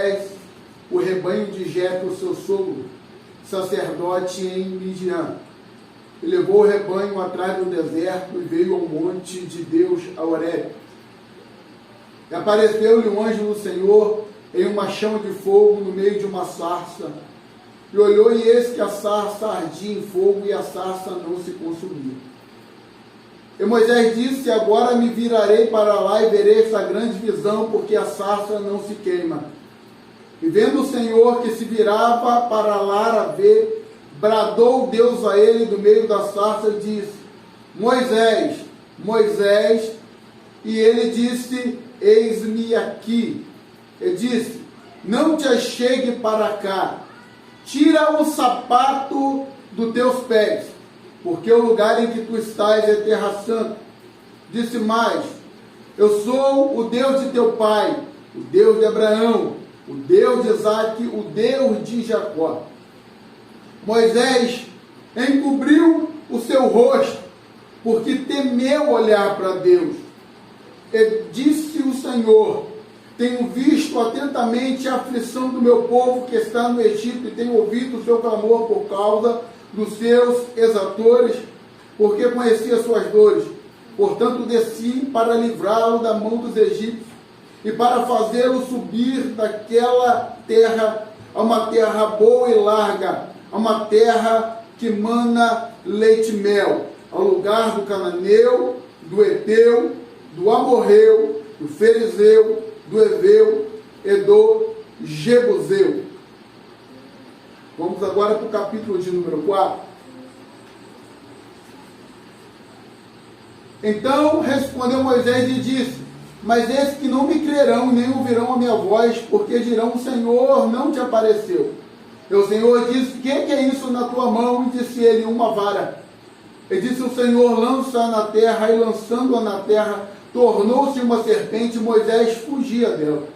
Moisés o rebanho de Jetro, seu sogro, sacerdote em Midian. E levou o rebanho atrás do deserto e veio ao monte de Deus, a Horebe. E apareceu-lhe um anjo do Senhor em uma chama de fogo no meio de uma sarça. E olhou, e eis que a sarça ardia em fogo, e a sarça não se consumia. E Moisés disse: agora me virarei para lá e verei essa grande visão, porque a sarça não se queima. E vendo o Senhor que se virava para lá a ver, bradou Deus a ele do meio da sarça e disse: Moisés, Moisés. E ele disse: eis-me aqui. E disse: não te achegue para cá, tira o sapato dos teus pés, porque o lugar em que tu estás é terra santa. Disse mais: eu sou o Deus de teu pai, o Deus de Abraão, o Deus de Isaque, o Deus de Jacó. Moisés encobriu o seu rosto, porque temeu olhar para Deus. E disse o Senhor: tenho visto atentamente a aflição do meu povo que está no Egito, e tenho ouvido o seu clamor por causa dos seus exatores, porque conheci as suas dores. Portanto, desci para livrá-lo da mão dos egípcios, e para fazê-lo subir daquela terra a uma terra boa e larga, a uma terra que mana leite e mel, ao lugar do cananeu, do Eteu, do Amorreu, do Ferezeu, do Eveu e do Jebuseu. Vamos agora para o capítulo de número 4. Então respondeu Moisés e disse: mas esses que não me crerão, nem ouvirão a minha voz, porque dirão: o Senhor não te apareceu. E o Senhor disse: que é isso na tua mão? E disse ele: uma vara. E disse o Senhor: lança na terra. E lançando-a na terra, tornou-se uma serpente, e Moisés fugia dela.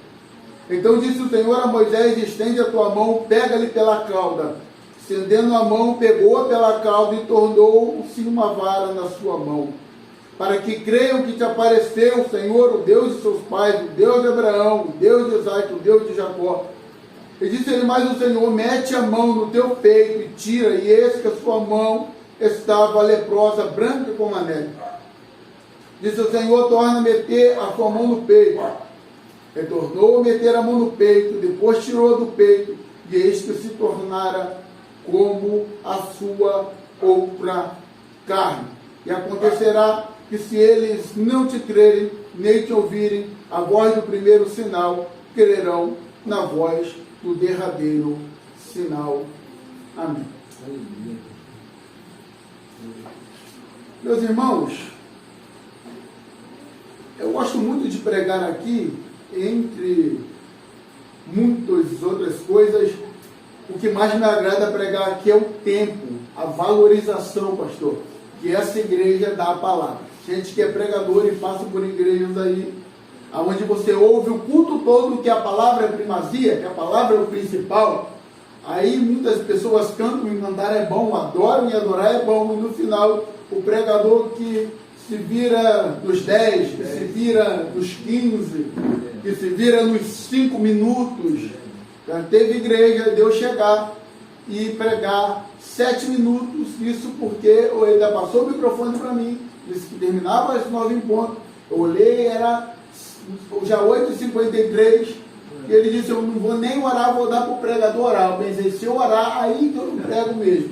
Então disse o Senhor a Moisés: estende a tua mão, pega-lhe pela cauda. Estendendo a mão, pegou-a pela cauda, e tornou-se uma vara na sua mão, para que creiam que te apareceu o Senhor, o Deus de seus pais, o Deus de Abraão, o Deus de Isaque, o Deus de Jacó. E disse ele mais o Senhor: mete a mão no teu peito e tira, e eis que a sua mão estava leprosa, branca como a neve. Disse o Senhor: torna a meter a sua mão no peito. E tornou a meter a mão no peito, depois tirou do peito, e eis que se tornara como a sua outra carne. E acontecerá que, se eles não te crerem, nem te ouvirem a voz do primeiro sinal, crerão na voz do derradeiro sinal. Amém. Meus irmãos, eu gosto muito de pregar aqui, entre muitas outras coisas. O que mais me agrada pregar aqui é o tempo, a valorização, pastor, que essa igreja dá a palavra. Gente que é pregador e passa por igrejas aí, onde você ouve o culto todo, que a palavra é primazia, que a palavra é o principal. Aí muitas pessoas cantam, e cantar é bom, adoram e adorar é bom, e no final o pregador que se vira nos 10, que se vira nos 15, que se vira nos 5 minutos. Já teve igreja, deu chegar e pregar 7 minutos, isso porque ele ainda passou o microfone para mim, disse que terminava às 9 em ponto. Eu olhei, era já 8h53, e ele disse: eu não vou nem orar, vou dar para o pregador orar. Eu pensei: se eu orar, aí que eu não prego mesmo.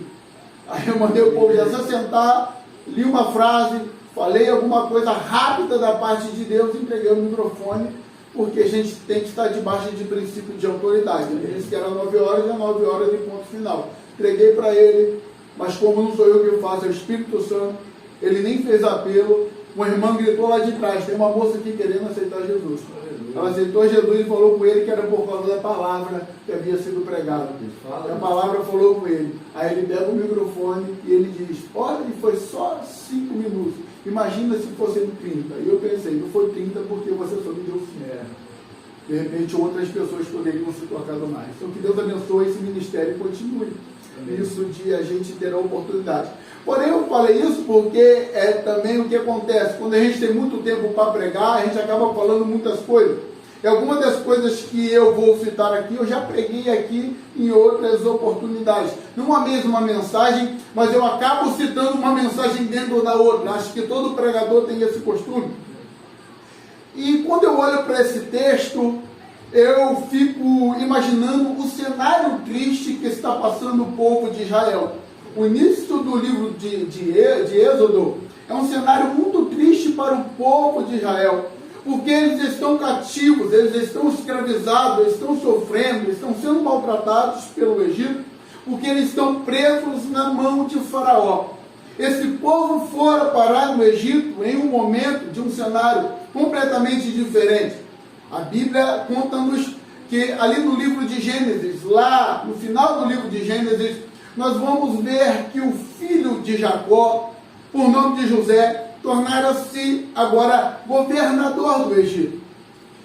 Aí eu mandei o povo já se sentar, li uma frase, falei alguma coisa rápida da parte de Deus, entreguei o microfone, porque a gente tem que estar debaixo de princípio de autoridade. Ele disse que era 9 horas, já 9 horas de ponto final. Entreguei para ele, mas como não sou eu que faço, é o Espírito Santo, ele nem fez apelo. Uma irmã gritou lá de trás: tem uma moça aqui querendo aceitar Jesus. Ela aceitou Jesus e falou com ele que era por causa da palavra que havia sido pregada. A palavra falou com ele. Aí ele pega o microfone e ele diz: olha, foi só 5 minutos. Imagina se fossem 30. E eu pensei: não foi 30 porque você só me deu 5. De repente outras pessoas poderiam se tocar mais. Então que Deus abençoe esse ministério e continue. Isso de a gente ter a oportunidade. Porém, eu falei isso porque é também o que acontece. Quando a gente tem muito tempo para pregar, a gente acaba falando muitas coisas. E algumas das coisas que eu vou citar aqui, eu já preguei aqui em outras oportunidades. Não a mesma mensagem, mas eu acabo citando uma mensagem dentro da outra. Acho que todo pregador tem esse costume. E quando eu olho para esse texto, eu fico imaginando o cenário triste que está passando o povo de Israel. O início do livro de Êxodo é um cenário muito triste para o povo de Israel, porque eles estão cativos, eles estão escravizados, eles estão sofrendo, estão sendo maltratados pelo Egito, porque eles estão presos na mão de Faraó. Esse povo fora parar no Egito em um momento de um cenário completamente diferente. A Bíblia conta-nos que ali no livro de Gênesis, lá no final do livro de Gênesis, nós vamos ver que o filho de Jacó, por nome de José, tornara-se agora governador do Egito.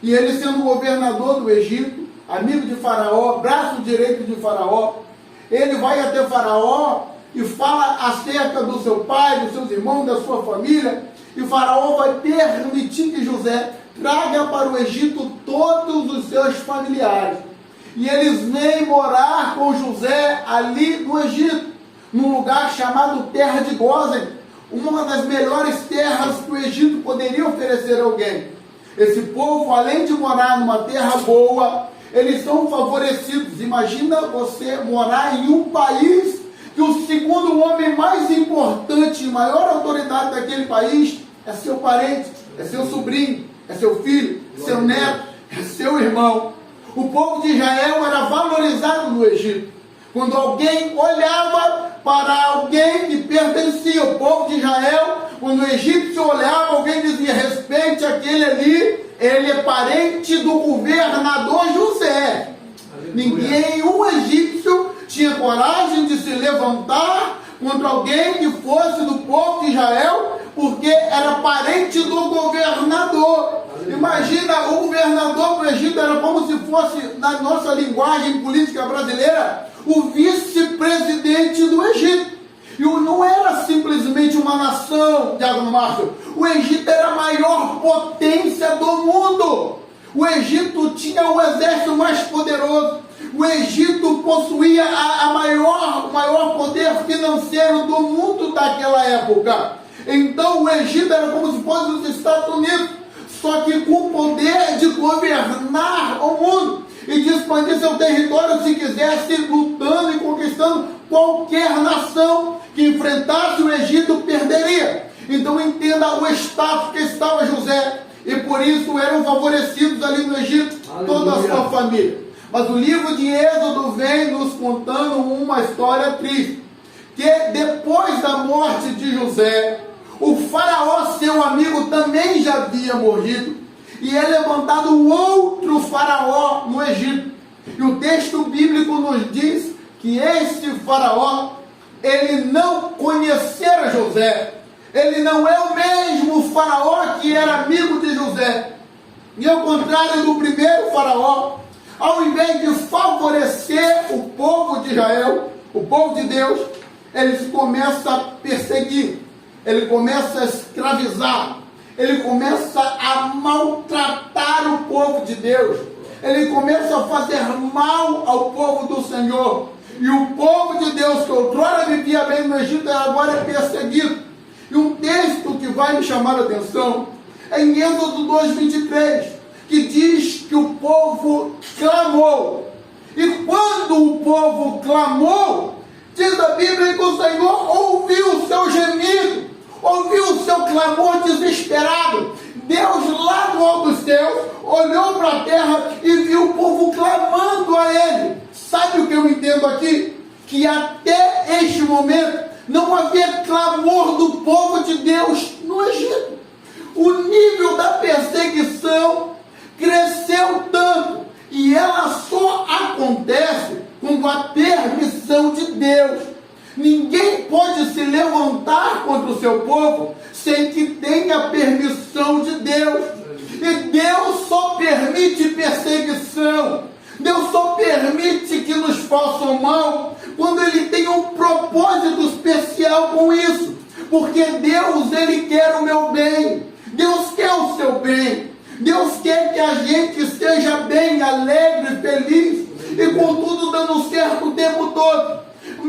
E ele, sendo governador do Egito, amigo de Faraó, braço direito de Faraó, ele vai até Faraó e fala acerca do seu pai, dos seus irmãos, da sua família, e Faraó vai permitir que José traga para o Egito todos os seus familiares. E eles vêm morar com José ali no Egito, num lugar chamado Terra de Gósen, uma das melhores terras que o Egito poderia oferecer a alguém. Esse povo, além de morar numa terra boa, eles são favorecidos. Imagina você morar em um país que o segundo homem mais importante e maior autoridade daquele país é seu parente, é seu sobrinho, é seu filho, seu neto, é seu irmão. O povo de Israel era valorizado no Egito. Quando alguém olhava para alguém que pertencia ao povo de Israel, quando o egípcio olhava, alguém dizia: respeite aquele ali, ele é parente do governador José. Ninguém, um egípcio, tinha coragem de se levantar contra alguém que fosse do povo de Israel, porque era parente do governador. Imagina, o governador do Egito era como se fosse, na nossa linguagem política brasileira, o vice-presidente do Egito. E não era simplesmente uma nação, Diácono Márcio. O Egito era a maior potência do mundo. O Egito tinha o exército mais poderoso. O Egito possuía o maior poder financeiro do mundo daquela época. Então o Egito era como se fosse os Estados Unidos, só que com o poder de governar o mundo e de expandir seu território se quisesse, lutando e conquistando qualquer nação que enfrentasse o Egito perderia. Então entenda o status que estava José, e por isso eram favorecidos ali no Egito, toda a sua família. Mas o livro de Êxodo vem nos contando uma história triste, que depois da morte de José, o Faraó, seu amigo, também já havia morrido, e é levantado outro Faraó no Egito. E o texto bíblico nos diz que este Faraó, ele não conhecera José. Ele não é o mesmo Faraó que era amigo de José. E ao contrário do primeiro Faraó, ao invés de favorecer o povo de Israel, o povo de Deus, ele começa a perseguir, ele começa a escravizar, ele começa a maltratar o povo de Deus, ele começa a fazer mal ao povo do Senhor. E o povo de Deus, que outrora vivia bem no Egito, agora é perseguido. E um texto que vai me chamar a atenção é em Êxodo 2:23, que diz que o povo clamou. E quando o povo clamou, diz a Bíblia que o Senhor ouviu o seu gemido, ouviu o seu clamor desesperado. Deus, lá do alto dos céus, olhou para a terra e viu o povo clamando a Ele. Sabe o que eu entendo aqui? Que até este momento não havia clamor do povo de Deus no Egito. O nível da perseguição cresceu tanto, e ela só acontece com a permissão de Deus. Ninguém pode se levantar contra o seu povo sem que tenha permissão de Deus. E Deus só permite perseguição, Deus só permite que nos façam mal quando Ele tem um propósito especial com isso. Porque Deus, Ele quer o meu bem. Deus quer o seu bem. Deus quer que a gente esteja bem, alegre, feliz e com tudo dando certo o tempo todo.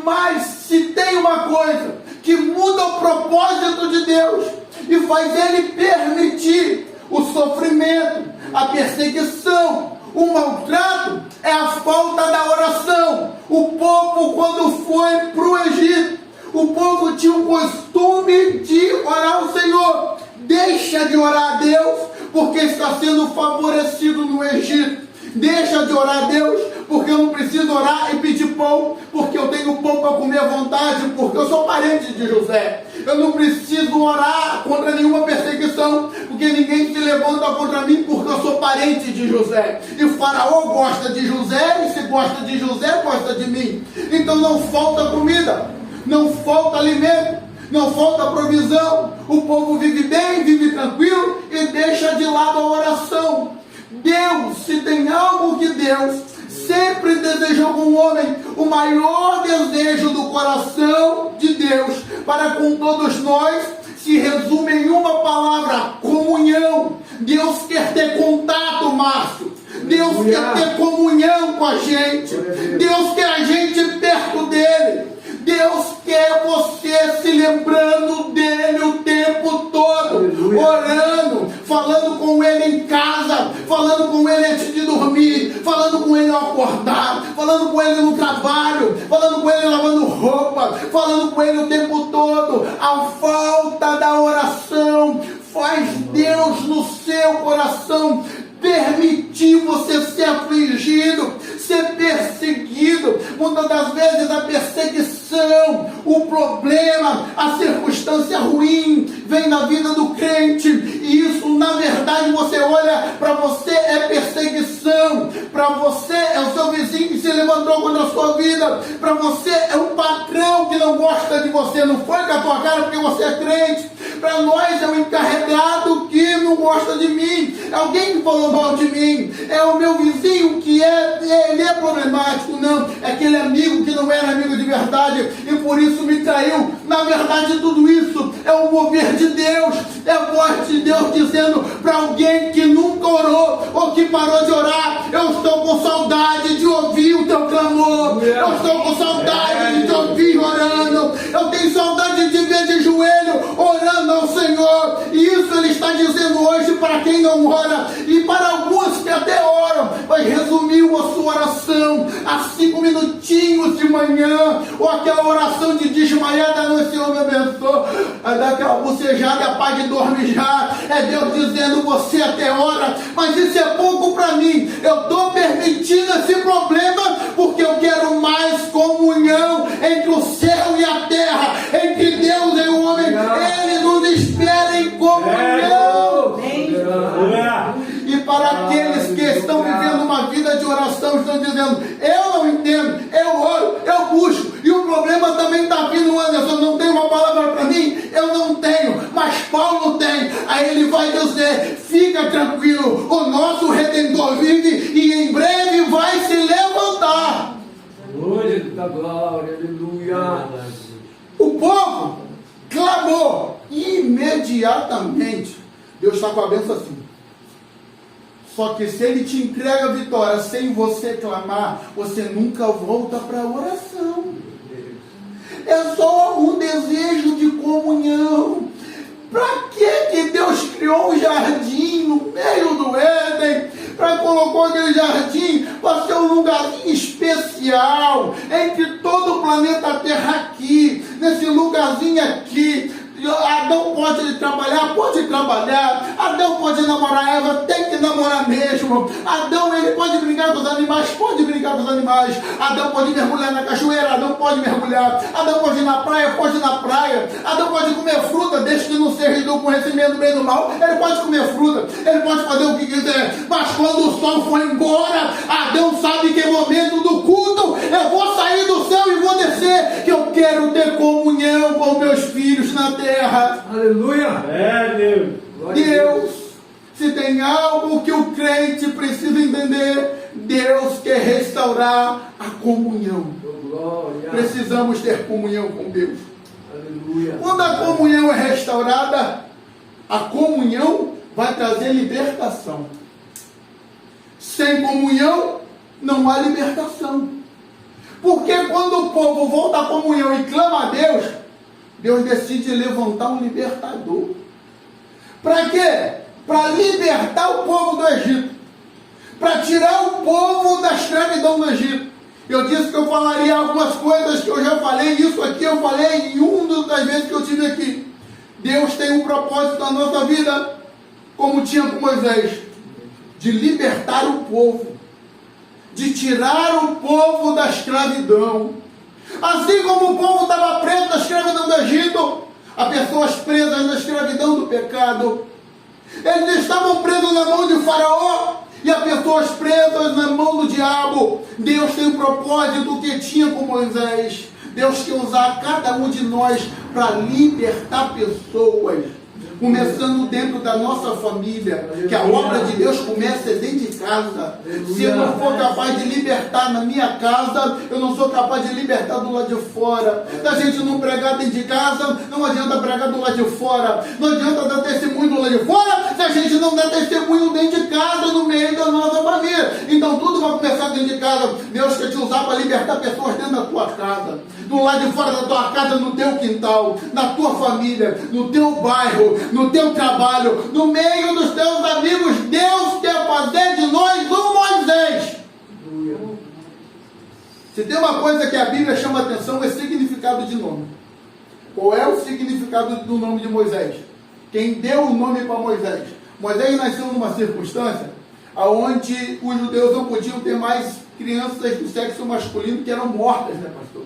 Mas se tem uma coisa que muda o propósito de Deus e faz Ele permitir o sofrimento, a perseguição, o maltrato, é a falta da oração. O povo, quando foi para o Egito, o povo tinha o costume de orar ao Senhor. Deixa de orar a Deus porque está sendo favorecido no Egito. Deixa de orar a Deus porque eu não preciso orar e pedir pão, porque eu tenho pão para comer à vontade, porque eu sou parente de José. Eu não preciso orar contra nenhuma perseguição, porque ninguém se levanta contra mim, porque eu sou parente de José. E o faraó gosta de José, e se gosta de José, gosta de mim. Então não falta comida, não falta alimento, não falta provisão. O povo vive bem, vive tranquilo e deixa de lado a oração. Deus, se tem algo que Deus sempre desejou com o homem, o maior desejo do coração de Deus para com todos nós se resume em uma palavra: comunhão. Deus quer ter contato, Márcio. Deus quer ter comunhão com a gente. Deus quer a gente perto dele. Deus quer você se lembrando dele o tempo todo, orando, falando com ele em casa, falando com ele antes de dormir, falando com ele ao acordar, falando com ele no trabalho, falando com ele lavando roupa, falando com ele o tempo todo. A falta da oração faz Deus no seu coração permitir você ser afligido, ser perseguido. Muitas das vezes a perseguição, o problema, a circunstância ruim vem na vida do crente, e isso na verdade você olha, para você é perseguição, para você é o seu vizinho que se levantou contra a sua vida, para você é um patrão que não gosta de você, não foi com a tua cara porque você é crente. Para nós é um encarregado que não gosta de mim, é alguém que falou mal de mim, é o meu vizinho que ele é problemático. Não, é aquele amigo que não era amigo de verdade e por isso me traiu. Na verdade tudo isso é o mover de Deus, é a voz de Deus dizendo para alguém que nunca orou ou que parou de orar: eu estou com saudade de ouvir o teu clamor, eu estou com saudade de te ouvir orando, eu tenho saudade de ver de joelho orando ao Senhor. E isso ele está dizendo hoje para quem não ora, e para alguns que até oram, mas resumiu a sua oração a 5 minutinhos de manhã, ou aquela oração de desmaiar da noite: Senhor me abençoe, dá aquela bocejada, apaga e dorme já. É Deus dizendo: você até ora, mas isso é pouco para mim, eu estou permitindo esse problema porque eu quero mais comunhão entre o céu e a terra, entre Deus e o homem. Ele nos espera em comunhão. E para aqueles que estão vivendo uma vida de oração, estão dizendo: eu não entendo, eu oro, eu busco, e o problema também está vindo. Anderson, não tem uma palavra para mim? Eu não tenho, mas Paulo tem. Aí ele vai dizer: fica tranquilo, o nosso Redentor vive e em breve vai se levantar. Glória da glória, aleluia. O povo clamou e imediatamente Deus está com a bênção assim. Só que se ele te entrega a vitória sem você clamar, você nunca volta para a oração. É só um desejo de comunhão. Para que Deus criou um jardim no meio do Éden? Para colocou aquele jardim para ser um lugarzinho especial entre todo o planeta Terra aqui, nesse lugarzinho aqui. Adão pode trabalhar? Pode trabalhar. Adão pode namorar Eva? Tem que namorar mesmo. Adão, ele pode brincar com os animais? Pode brincar com os animais. Adão pode mergulhar na cachoeira? Adão pode mergulhar. Adão pode ir na praia? Pode ir na praia. Adão pode comer fruta, desde que não seja do conhecimento do bem e do mal. Ele pode comer fruta, ele pode fazer o que quiser. Mas quando o sol for embora, Adão sabe que é momento do culto. Eu vou sair do céu e vou descer, que eu quero ter comunhão com meus filhos na terra. Aleluia. Deus, se tem algo que o crente precisa entender, Deus quer restaurar a comunhão. Glória. Precisamos ter comunhão com Deus. Aleluia. Quando a comunhão é restaurada, a comunhão vai trazer libertação. Sem comunhão, não há libertação. Porque quando o povo volta à comunhão e clama a Deus, Deus decide levantar um libertador. Para quê? Para libertar o povo do Egito. Para tirar o povo da escravidão do Egito. Eu disse que eu falaria algumas coisas que eu já falei, isso aqui eu falei em uma das vezes que eu estive aqui. Deus tem um propósito na nossa vida, como tinha com Moisés, de libertar o povo, de tirar o povo da escravidão. Assim como o povo estava preso na escravidão do Egito, há pessoas presas na escravidão do pecado. Eles estavam presos na mão de Faraó e há pessoas presas na mão do diabo. Deus tem um propósito que tinha com Moisés. Deus quer usar cada um de nós para libertar pessoas, começando dentro da nossa família, que a obra de Deus começa dentro de casa. Se eu não for capaz de libertar na minha casa, eu não sou capaz de libertar do lado de fora. Se a gente não pregar dentro de casa, não adianta pregar do lado de fora. Não adianta dar testemunho do lado de fora, se a gente não der testemunho dentro de casa, no meio da nossa família. Então tudo vai começar dentro de casa. Deus quer te usar para libertar pessoas dentro da tua casa, do lado de fora da tua casa, no teu quintal, na tua família, no teu bairro, no teu trabalho, no meio dos teus amigos. Deus quer fazer de nós um Moisés. Se tem uma coisa que a Bíblia chama atenção, é significado de nome. Qual é o significado do nome de Moisés? Quem deu o nome para Moisés? Moisés nasceu numa circunstância onde os judeus não podiam ter mais crianças do sexo masculino que eram mortas, né, pastor?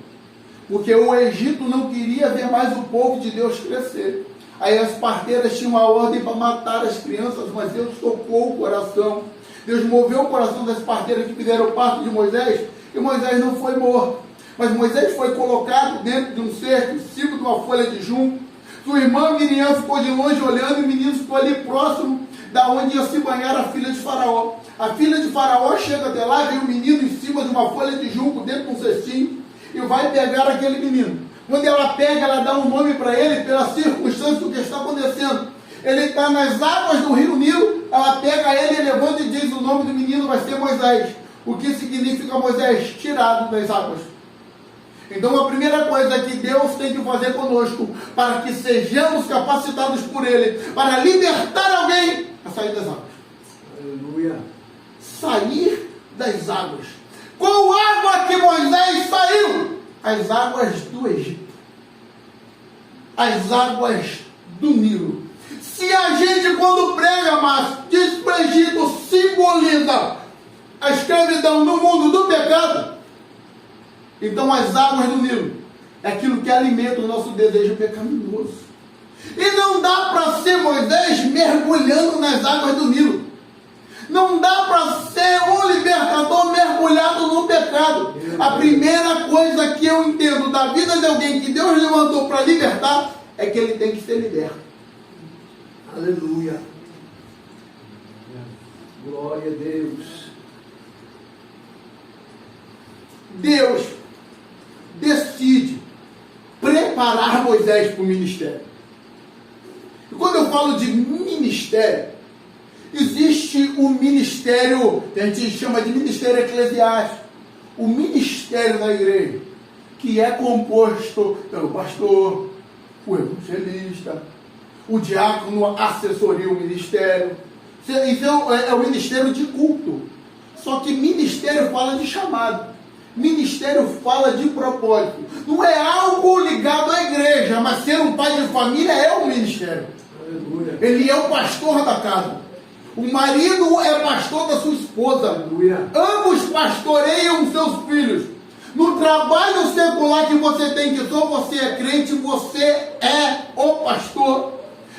Porque o Egito não queria ver mais o povo de Deus crescer. Aí as parteiras tinham a ordem para matar as crianças, mas Deus tocou o coração. Deus moveu o coração das parteiras que fizeram parto de Moisés, e Moisés não foi morto. Mas Moisés foi colocado dentro de um cerco, em cima de uma folha de junco. Sua irmã Miriam ficou de longe olhando, e o menino ficou ali próximo da onde ia se banhar a filha de Faraó. A filha de Faraó chega até lá, vê o menino em cima de uma folha de junco, dentro de um cestinho, e vai pegar aquele menino. Quando ela pega, ela dá um nome para ele pela circunstância do que está acontecendo. Ele está nas águas do rio Nilo, ela pega ele, levanta e diz: o nome do menino vai ser Moisés. O que significa Moisés? Tirado das águas. Então a primeira coisa que Deus tem que fazer conosco, para que sejamos capacitados por Ele, para libertar alguém, é sair das águas. Aleluia. Sair das águas. Qual água que Moisés saiu? As águas do Egito. As águas do Nilo. Se a gente, quando prega, mas diz para o Egito, simboliza a escravidão no mundo do pecado, então as águas do Nilo é aquilo que alimenta o nosso desejo pecaminoso. E não dá para ser Moisés mergulhando nas águas do Nilo. Não dá para ser um libertador mergulhado no pecado. A primeira coisa que eu entendo da vida de alguém que Deus levantou para libertar é que ele tem que ser liberto. Aleluia. Glória a Deus. Deus decide preparar Moisés para o ministério. E quando eu falo de ministério, existe o ministério, que a gente chama de ministério eclesiástico, o ministério da igreja, que é composto pelo pastor, o evangelista, o diácono assessoria o ministério. Isso é o ministério de culto. Só que ministério fala de chamado. Ministério fala de propósito. Não é algo ligado à igreja, mas ser um pai de família é um ministério. Aleluia. Ele é o pastor da casa. O marido é pastor da sua esposa. Aleluia. Ambos pastoreiam seus filhos. No trabalho secular que você tem, que só você é crente, você é o pastor.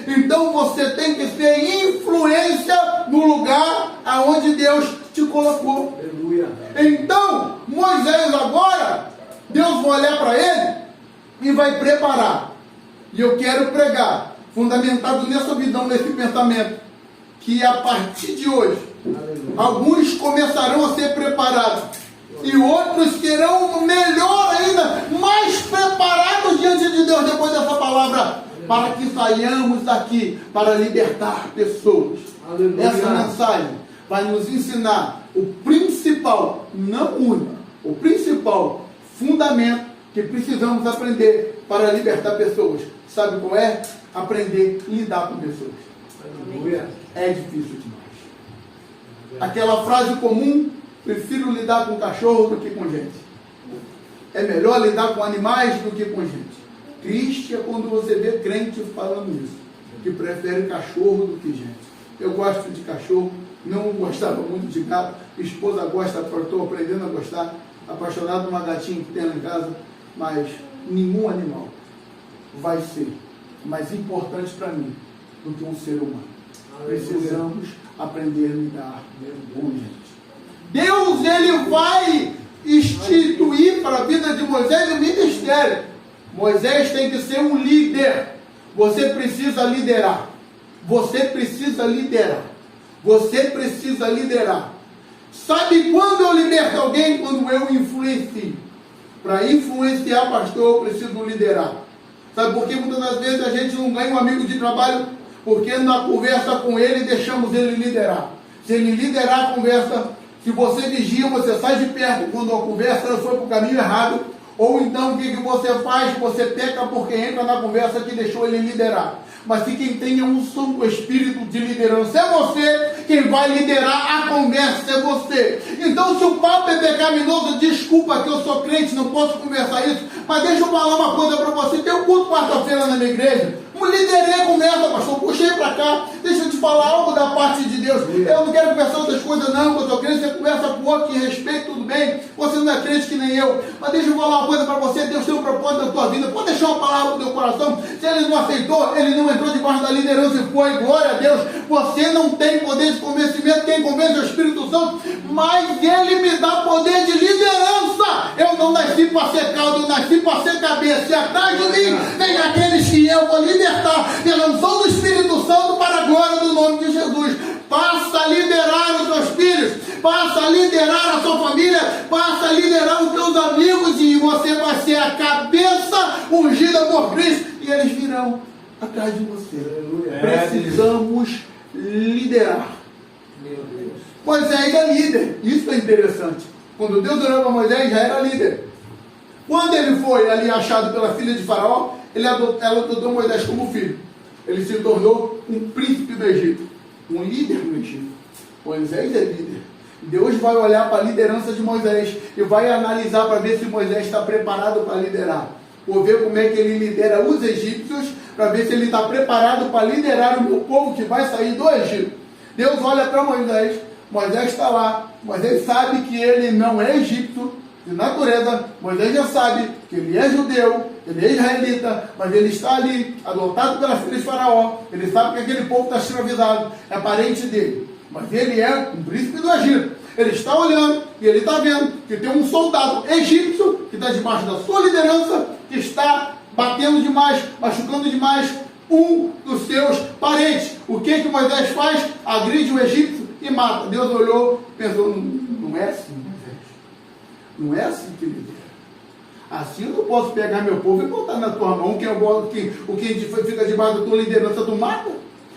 Então você tem que ser influência no lugar aonde Deus te colocou. Aleluia. Então, Moisés agora, Deus vai olhar para ele e vai preparar. E eu quero pregar, fundamentado nessa visão, nesse pensamento, que a partir de hoje, aleluia, alguns começarão a ser preparados e outros serão melhor ainda, mais preparados diante de Deus depois dessa palavra, para que saiamos daqui para libertar pessoas. Aleluia. Essa mensagem vai nos ensinar o principal, não o único, o principal fundamento que precisamos aprender para libertar pessoas. Sabe qual é? Aprender a lidar com pessoas. Aleluia. É difícil demais. Aquela frase comum, prefiro lidar com cachorro do que com gente. É melhor lidar com animais do que com gente. Triste é quando você vê crente falando isso, que prefere cachorro do que gente. Eu gosto de cachorro, não gostava muito de gato, minha esposa gosta, estou aprendendo a gostar, apaixonado por uma gatinha que tem lá em casa, mas nenhum animal vai ser mais importante para mim do que um ser humano. Precisamos aprender a lidar com gente. Deus, ele vai instituir para a vida de Moisés o ministério. Moisés tem que ser um líder. Você precisa liderar. Você precisa liderar. Você precisa liderar. Sabe quando eu liberto alguém? Quando eu influencio. Para influenciar, pastor, eu preciso liderar. Sabe por que muitas das vezes a gente não ganha um amigo de trabalho? Porque na conversa com ele, deixamos ele liderar. Se ele liderar a conversa, se você vigia, você sai de perto quando a conversa foi para o caminho errado. Ou então o que você faz? Você peca porque entra na conversa que deixou ele liderar. Mas se quem tem a unção do Espírito de liderança é você, quem vai liderar a conversa é você. Então, se o papo é pecaminoso, desculpa que eu sou crente, não posso conversar isso, mas deixa eu falar uma coisa para você. Tem um culto quarta-feira na minha igreja, liderei a conversa, pastor, puxei para cá, deixa eu te falar algo da parte de Deus. Eu não quero conversar outras coisas não, eu sou crente, você conversa com outro que respeita, tudo bem, você não é crente que nem eu, mas deixa eu falar uma coisa para você, Deus tem um propósito na tua vida, pode deixar uma palavra no teu coração, se ele não aceitou, ele não entrou debaixo da liderança e foi, glória a Deus, você não tem poder de convencimento, quem convence é o Espírito Santo, mas ele me dá poder de liderança. Eu não nasci para ser caldo, eu nasci para ser cabeça, e atrás de mim vem aqueles que eu vou libertar pela unção do Espírito Santo para a glória do nome de Jesus. Passa a liderar os teus filhos, passa a liderar a sua família, passa a liderar os teus amigos e você vai ser a cabeça ungida por Cristo e eles virão atrás de você. Aleluia. Precisamos liderar. Meu Deus. Moisés é líder, isso é interessante. Quando Deus orou para Moisés, já era líder. Quando ele foi ali achado pela filha de Faraó, ela adotou Moisés como filho. Ele se tornou um príncipe do Egito, um líder do Egito. Moisés é líder. Deus vai olhar para a liderança de Moisés e vai analisar para ver se Moisés está preparado para liderar. Vou ver como é que ele lidera os egípcios, para ver se ele está preparado para liderar o meu povo que vai sair do Egito. Deus olha para Moisés, Moisés está lá, Moisés sabe que ele não é egípcio, de natureza, Moisés já sabe que ele é judeu, ele é israelita, mas ele está ali, adotado pela filha de Faraó, ele sabe que aquele povo está escravizado, é parente dele, mas ele é um príncipe do Egito. Ele está olhando e ele está vendo que tem um soldado egípcio que está debaixo da sua liderança, que está batendo demais, machucando demais um dos seus parentes. O que Moisés faz? Agride o egípcio e mata. Deus olhou e pensou, não é assim, Moisés. Não é assim que lidera. Assim eu não posso pegar meu povo e botar na tua mão. O que fica debaixo da tua liderança, tu mata.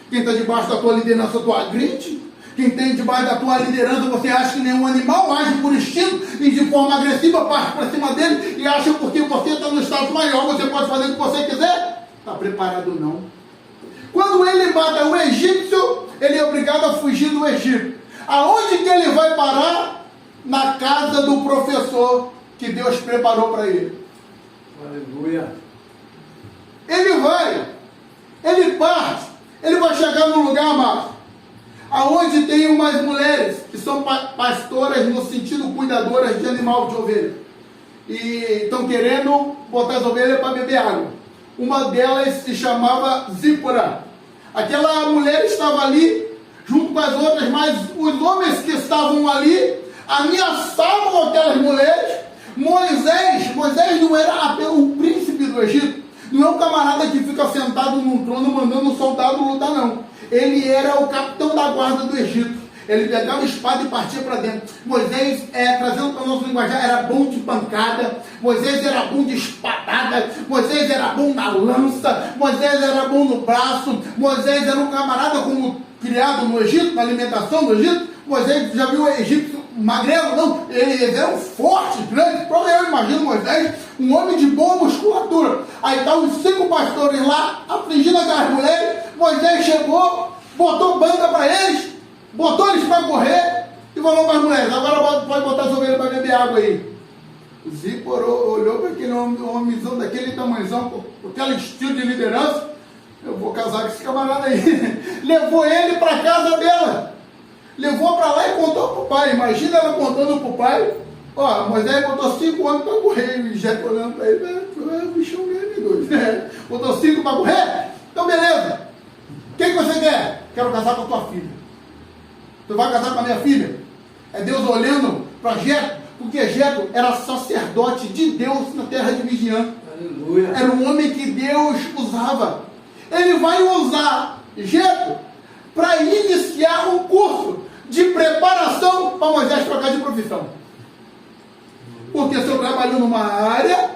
Quem está debaixo da tua liderança, tu agride. Quem tem debaixo da tua liderança, você acha que nenhum animal age por instinto e de forma agressiva parte para cima dele e acha porque você está no estado maior, você pode fazer o que você quiser? Está preparado não. Quando ele mata o egípcio, ele é obrigado a fugir do Egito. Aonde que ele vai parar? Na casa do professor que Deus preparou para ele. Aleluia. Ele parte, ele vai chegar num lugar, amado, aonde tem umas mulheres que são pastoras no sentido cuidadoras de animal, de ovelha, e estão querendo botar as ovelhas para beber água. Uma delas se chamava Zípora. Aquela mulher estava ali junto com as outras, mas os homens que estavam ali ameaçavam aquelas mulheres. Moisés não era o príncipe do Egito, não é um camarada que fica sentado num trono mandando um soldado lutar, não. Ele era o capitão da guarda do Egito. Ele pegava a espada e partia para dentro. Moisés, trazendo para o nosso linguajar, era bom de pancada. Moisés era bom de espadada. Moisés era bom na lança. Moisés era bom no braço. Moisés era um camarada como criado no Egito, na alimentação do Egito. Moisés já viu o egípcio magrelo? Não, eles eram fortes, grandes. Eu imagino Moisés, um homem de boa musculatura. Aí estão os 5 pastores lá, afligindo aquelas mulheres. Moisés chegou, botou banda para eles, botou eles para correr e falou para as mulheres: agora pode botar as ovelhas para beber água aí. O Zípora olhou para aquele homenzão daquele tamanhozão, com aquele estilo de liderança. Eu vou casar com esse camarada aí. Levou ele para a casa dela. Levou para lá e contou para o pai. Imagina ela contando para o pai. Ó, Moisés botou 5 homens para correr. E já olhando para ele, o bichão mesmo, doido. Botou 5 para correr? Então beleza. O que você quer? Quero casar com a tua filha. Tu vai casar com a minha filha? É Deus olhando para Jetro, porque Jetro era sacerdote de Deus na terra de Midian. Aleluia. Era um homem que Deus usava. Ele vai usar Jetro para iniciar um curso de preparação para Moisés trocar de profissão. Porque se eu trabalho numa área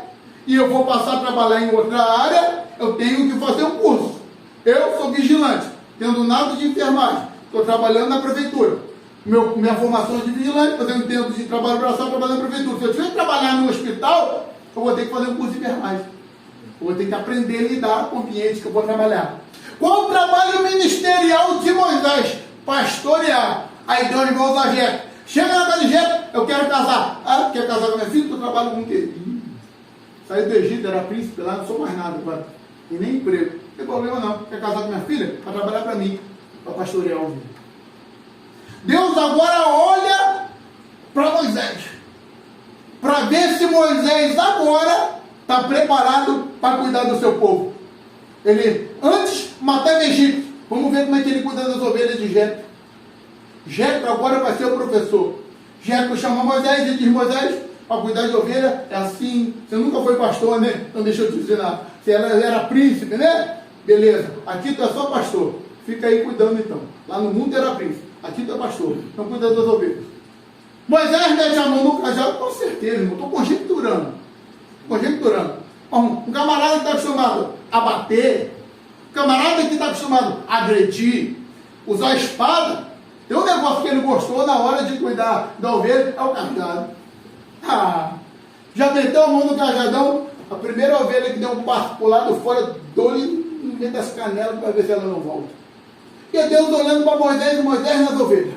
e eu vou passar a trabalhar em outra área, eu tenho que fazer um curso. Eu sou vigilante, tendo nada de enfermagem, estou trabalhando na prefeitura. Minha formação é de vigilante, fazendo tempo de trabalho braçal, trabalhando na prefeitura. Se eu tiver que trabalhar no hospital, eu vou ter que fazer um curso de enfermagem. Eu vou ter que aprender a lidar com o ambiente que eu vou trabalhar. Qual o trabalho ministerial de Moisés? Pastorear. Aí Deus vai usar Jetro. Chega na casa de Jetro, eu quero casar. Ah, quer casar com minha filha? Tu trabalha com o quê? Saí do Egito, era príncipe lá, não sou mais nada agora. E nem emprego. Não tem problema não. Quer casar com minha filha? Para trabalhar para mim. Para pastorear o filho. Deus agora olha para Moisés. Para ver se Moisés agora está preparado para cuidar do seu povo. Ele, antes, matava Egito. Vamos ver como é que ele cuida das ovelhas de Jetro. Jetro agora vai ser o professor. Jetro chama Moisés e diz: Moisés, para cuidar de ovelha é assim. Você nunca foi pastor, né? Então deixa eu te ensinar. Você era príncipe, né? Beleza. Aqui tu é só pastor. Fica aí cuidando então. Lá no mundo era príncipe. Aqui tu é pastor. Então cuida das ovelhas. Moisés mete a mão no cajado, com certeza, irmão. Estou conjecturando. Um camarada que está acostumado a bater, um camarada que está acostumado a agredir, usar a espada, tem um negócio que ele gostou na hora de cuidar da ovelha, é o cajado. Já meteu a mão no cajadão, a primeira ovelha que deu um passo para o lado fora, dou-lhe no meio das canelas para ver se ela não volta. E é Deus olhando para Moisés e Moisés nas ovelhas.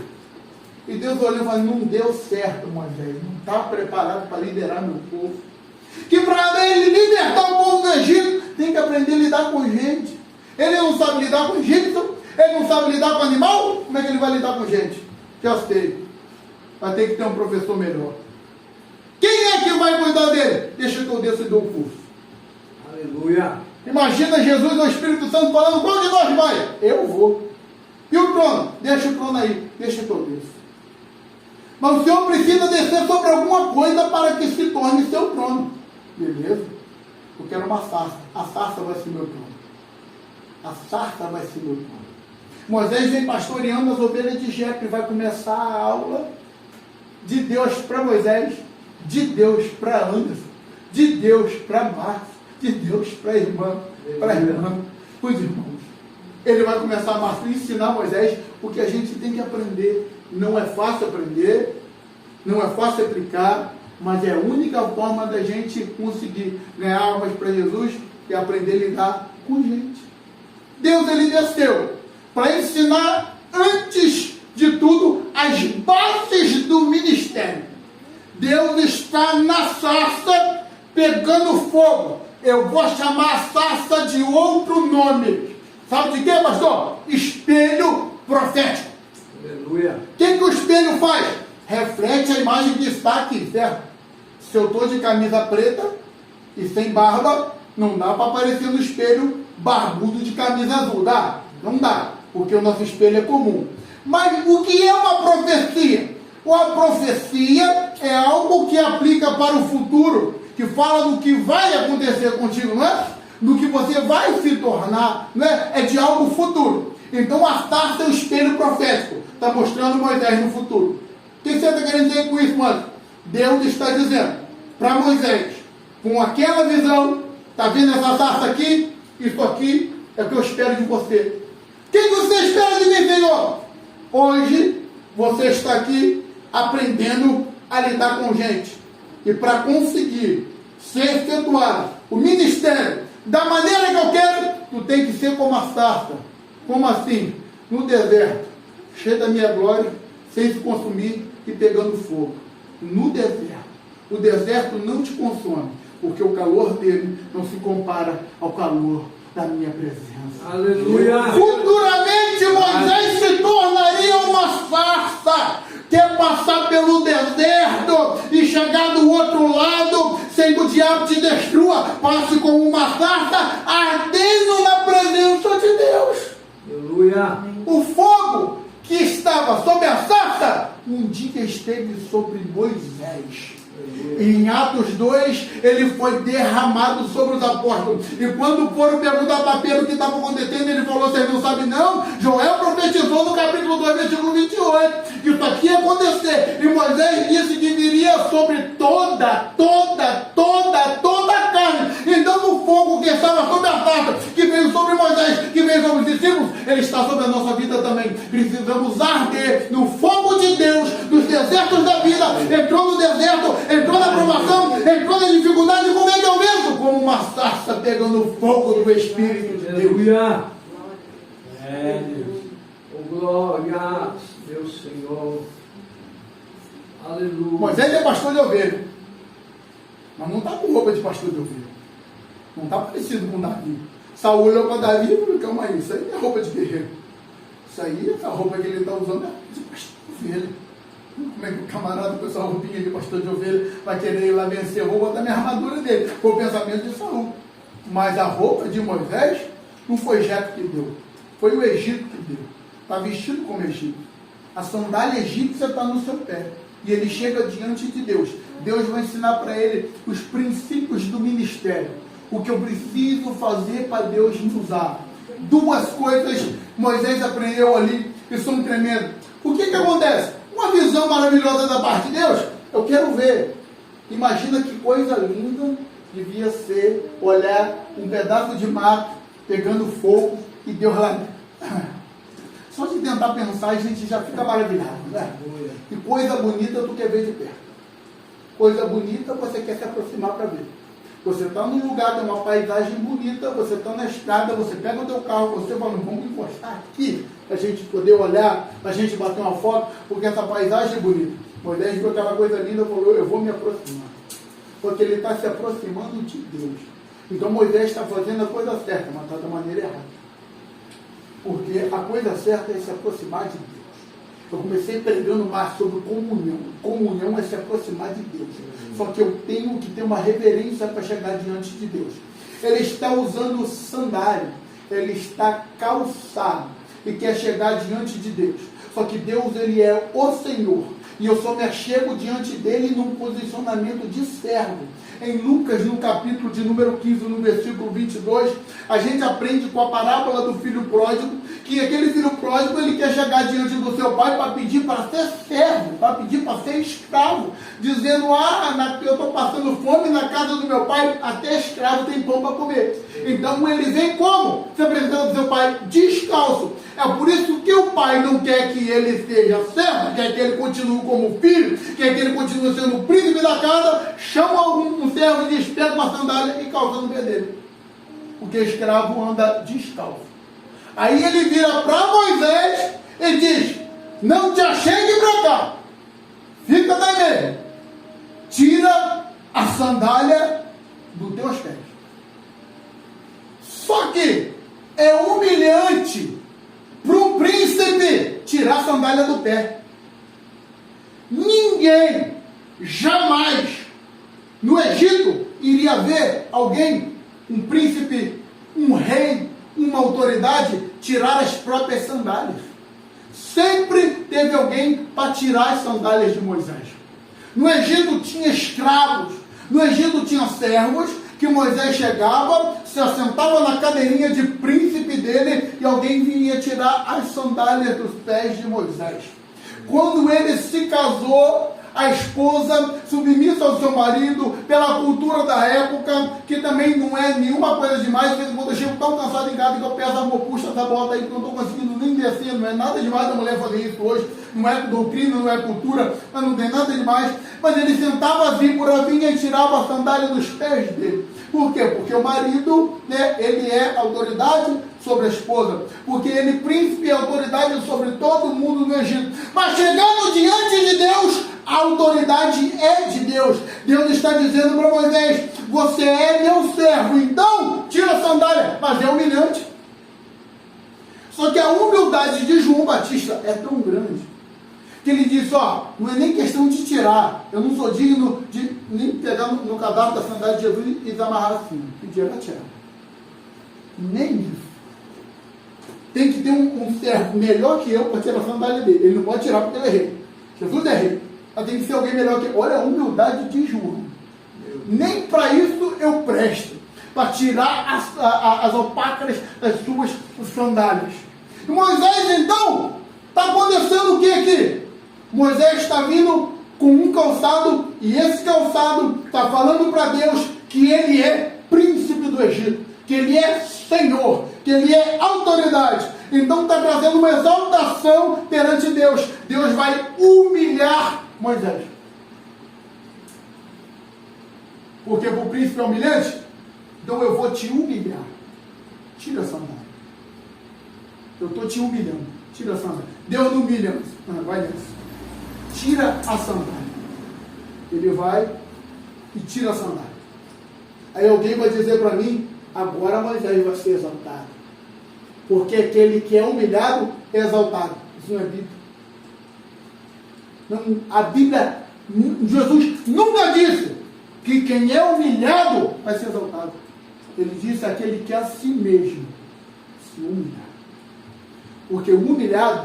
E Deus olhando e falando: não deu certo, Moisés, não está preparado para liderar meu povo. Que para ele libertar o povo do Egito, tem que aprender a lidar com gente. Ele não sabe lidar com egípcio, ele não sabe lidar com animal, como é que ele vai lidar com gente? Já sei. Vai ter que ter um professor melhor. Quem é que vai cuidar dele? Deixa que eu desço e dou o curso. Aleluia. Imagina Jesus e o Espírito Santo falando: qual de nós vai? Eu vou. E o trono? Deixa o trono aí, deixa que eu desço. Mas o Senhor precisa descer sobre alguma coisa para que se torne seu trono. Beleza? Eu quero uma sarça. A sarça vai ser meu trono. A sarça vai ser meu trono. Moisés vem pastoreando as ovelhas de Jetro e vai começar a aula de Deus para Moisés, de Deus para Anderson, de Deus para Marcos, de Deus para a irmã, os irmãos. Ele vai começar a ensinar Moisés o que a gente tem que aprender. Não é fácil aprender, não é fácil aplicar, mas é a única forma da gente conseguir ganhar almas para Jesus e aprender a lidar com gente. Deus, ele desceu para ensinar, antes de tudo, as bases do ministério. Deus está na sarça pegando fogo. Eu vou chamar a sarça de outro nome. Sabe de quê, pastor? Espelho profético. Aleluia. O que o espelho faz? Reflete a imagem que está aqui, certo? Se eu estou de camisa preta e sem barba, não dá para aparecer no espelho barbudo de camisa azul, dá? Não dá, porque o nosso espelho é comum. Mas o que é uma profecia? Uma profecia é algo que aplica para o futuro, que fala do que vai acontecer contigo, não é? Do que você vai se tornar, não é? É de algo futuro. Então a sarça é o espelho profético, está mostrando Moisés no futuro. O que você está querendo dizer com isso, mano? Deus está dizendo para Moisés, com aquela visão, está vendo essa sarça aqui? Isso aqui é o que eu espero de você. que você espera de mim, Senhor? Hoje você está aqui aprendendo a lidar com gente. E para conseguir ser efetuado o ministério da maneira que eu quero, tu tem que ser como a sarça. Como assim? No deserto, cheio da minha glória, sem se consumir e pegando fogo. No deserto. O deserto não te consome, porque o calor dele não se compara ao calor da minha presença. Aleluia. Futuramente Moisés se tornaria uma sarça. Quer passar pelo deserto e chegar do outro lado sem que o diabo te destrua. Passe como uma sarça ardendo na presença de Deus. Aleluia. O fogo que estava sobre a sarça um dia esteve sobre Moisés. Em Atos 2, ele foi derramado sobre os apóstolos. E quando foram perguntar para Pedro o que estava acontecendo, ele falou: vocês não sabem não? Joel profetizou no capítulo 2, versículo 28, que isso aqui ia acontecer. E Moisés disse que viria sobre toda a carne. Então o fogo que estava sobre a sarça, que veio sobre Moisés, que veio sobre os discípulos, ele está sobre a nossa vida também. Precisamos arder no fogo de Deus, nos desertos da vida. Entrou no deserto, entrou na provação, entrou na dificuldade, como é que eu vejo? Como uma sarça pegando o fogo do Espírito de Deus. Aleluia. É, Deus. Oh, glória, meu Senhor. Aleluia. Moisés é pastor de ovelha, mas não está com roupa de pastor de ovelha. Não está parecido com Davi. Saul olhou para Davi e falou: calma aí, isso aí não é roupa de guerreiro. Isso aí, essa roupa que ele está usando é de pastor de ovelha. Como é que o camarada com essa roupinha de pastor de ovelha vai querer ir lá vencer? Eu vou botar minha armadura dele. Foi o pensamento de Saul. Mas a roupa de Moisés não foi Jetro que deu. Foi o Egito que deu. Está vestido como Egito. A sandália egípcia está no seu pé. E ele chega diante de Deus. Deus vai ensinar para ele os princípios do ministério. O que eu preciso fazer para Deus me usar. Duas coisas Moisés aprendeu ali que são tremendas. O que acontece? Uma visão maravilhosa da parte de Deus. Eu quero ver. Imagina que coisa linda devia ser olhar um pedaço de mato pegando fogo e Deus lá. Só de tentar pensar a gente já fica maravilhado, né? Que coisa bonita tu quer ver de perto. Coisa bonita você quer se aproximar para ver. Você está num lugar, tem uma paisagem bonita, você está na estrada, você pega o teu carro, você fala: vamos encostar aqui, para a gente poder olhar, para a gente bater uma foto, porque essa paisagem é bonita. Moisés viu aquela coisa linda e falou: eu vou me aproximar. Porque ele está se aproximando de Deus. Então Moisés está fazendo a coisa certa, mas está da maneira errada. Porque a coisa certa é se aproximar de Deus. Eu comecei pregando mais sobre comunhão. Comunhão é se aproximar de Deus. Só que eu tenho que ter uma reverência para chegar diante de Deus. Ele está usando sandália. Ele está calçado. E quer chegar diante de Deus. Só que Deus, ele é o Senhor. E eu só me achego diante dele num posicionamento de servo. Em Lucas, no capítulo de número 15, no versículo 22, a gente aprende com a parábola do filho pródigo, que aquele filho pródigo, ele quer chegar diante do seu pai para pedir para ser servo, para pedir para ser escravo, dizendo: eu estou passando fome na casa do meu pai, até escravo tem pão para comer. Então ele vem como? Se apresentando ao seu pai descalço. É por isso que o pai não quer que ele seja servo, quer que ele continue como filho, quer que ele continue sendo o príncipe da casa, chama um servo e diz: pega uma sandália e calça no pé dele. Porque escravo anda descalço. Aí ele vira para Moisés e diz: não te achegue para cá, fica daí mesmo, tira a sandália dos teus pés. Só que é humilhante para um príncipe tirar a sandália do pé. Ninguém, jamais, no Egito, iria ver alguém, um príncipe, um rei, uma autoridade, tirar as próprias sandálias. Sempre teve alguém para tirar as sandálias de Moisés. No Egito tinha escravos, no Egito tinha servos, que Moisés chegava, se assentava na cadeirinha de príncipe dele e alguém vinha tirar as sandálias dos pés de Moisés. Quando ele se casou, a esposa submissa ao seu marido, pela cultura da época, que também não é nenhuma coisa demais. Às vezes, quando eu chego tão cansado em casa que eu peço, amor, puxa essa bota aí, que eu não estou conseguindo nem descer. Não é nada demais da mulher fazer isso hoje. Não é doutrina, não é cultura, mas não tem nada demais. Mas ele sentava assim por a vinha e tirava a sandália dos pés dele. Por quê? Porque o marido, né, ele é autoridade sobre a esposa. Porque ele, príncipe, é autoridade sobre todo mundo no Egito. Mas chegando diante de Deus, a autoridade é de Deus. Deus está dizendo para Moisés: você é meu servo, então tira a sandália. Mas é humilhante. Só que a humildade de João Batista é tão grande que ele disse: ó, não é nem questão de tirar. Eu não sou digno de nem pegar no cadarço da sandália de Jesus e desamarrar assim. Pedir para tirar. Nem isso. Tem que ter um servo melhor que eu para tirar a sandália dele. Ele não pode tirar porque ele é rei. Jesus é rei. Mas tem que ser alguém melhor que ele. Olha a humildade de João. Nem para isso eu presto. Para tirar as alpacras das suas sandálias. E Moisés, então, está acontecendo o que aqui? Moisés está vindo com um calçado, e esse calçado está falando para Deus que ele é príncipe do Egito, que ele é Senhor, que ele é autoridade. Então está trazendo uma exaltação perante Deus. Deus vai humilhar Moisés. Porque para o príncipe é humilhante? Então eu vou te humilhar. Tira a sandália. Eu estou te humilhando. Tira a sandália. Deus não humilha. Vai nessa. Tira a sandália. Ele vai e tira a sandália. Aí alguém vai dizer para mim: agora Moisés vai ser exaltado. Porque aquele que é humilhado é exaltado. Isso não é Bíblia. Não, a Bíblia, Jesus nunca disse que quem é humilhado vai ser exaltado. Ele disse aquele que a si mesmo se humilhar. Porque o humilhado,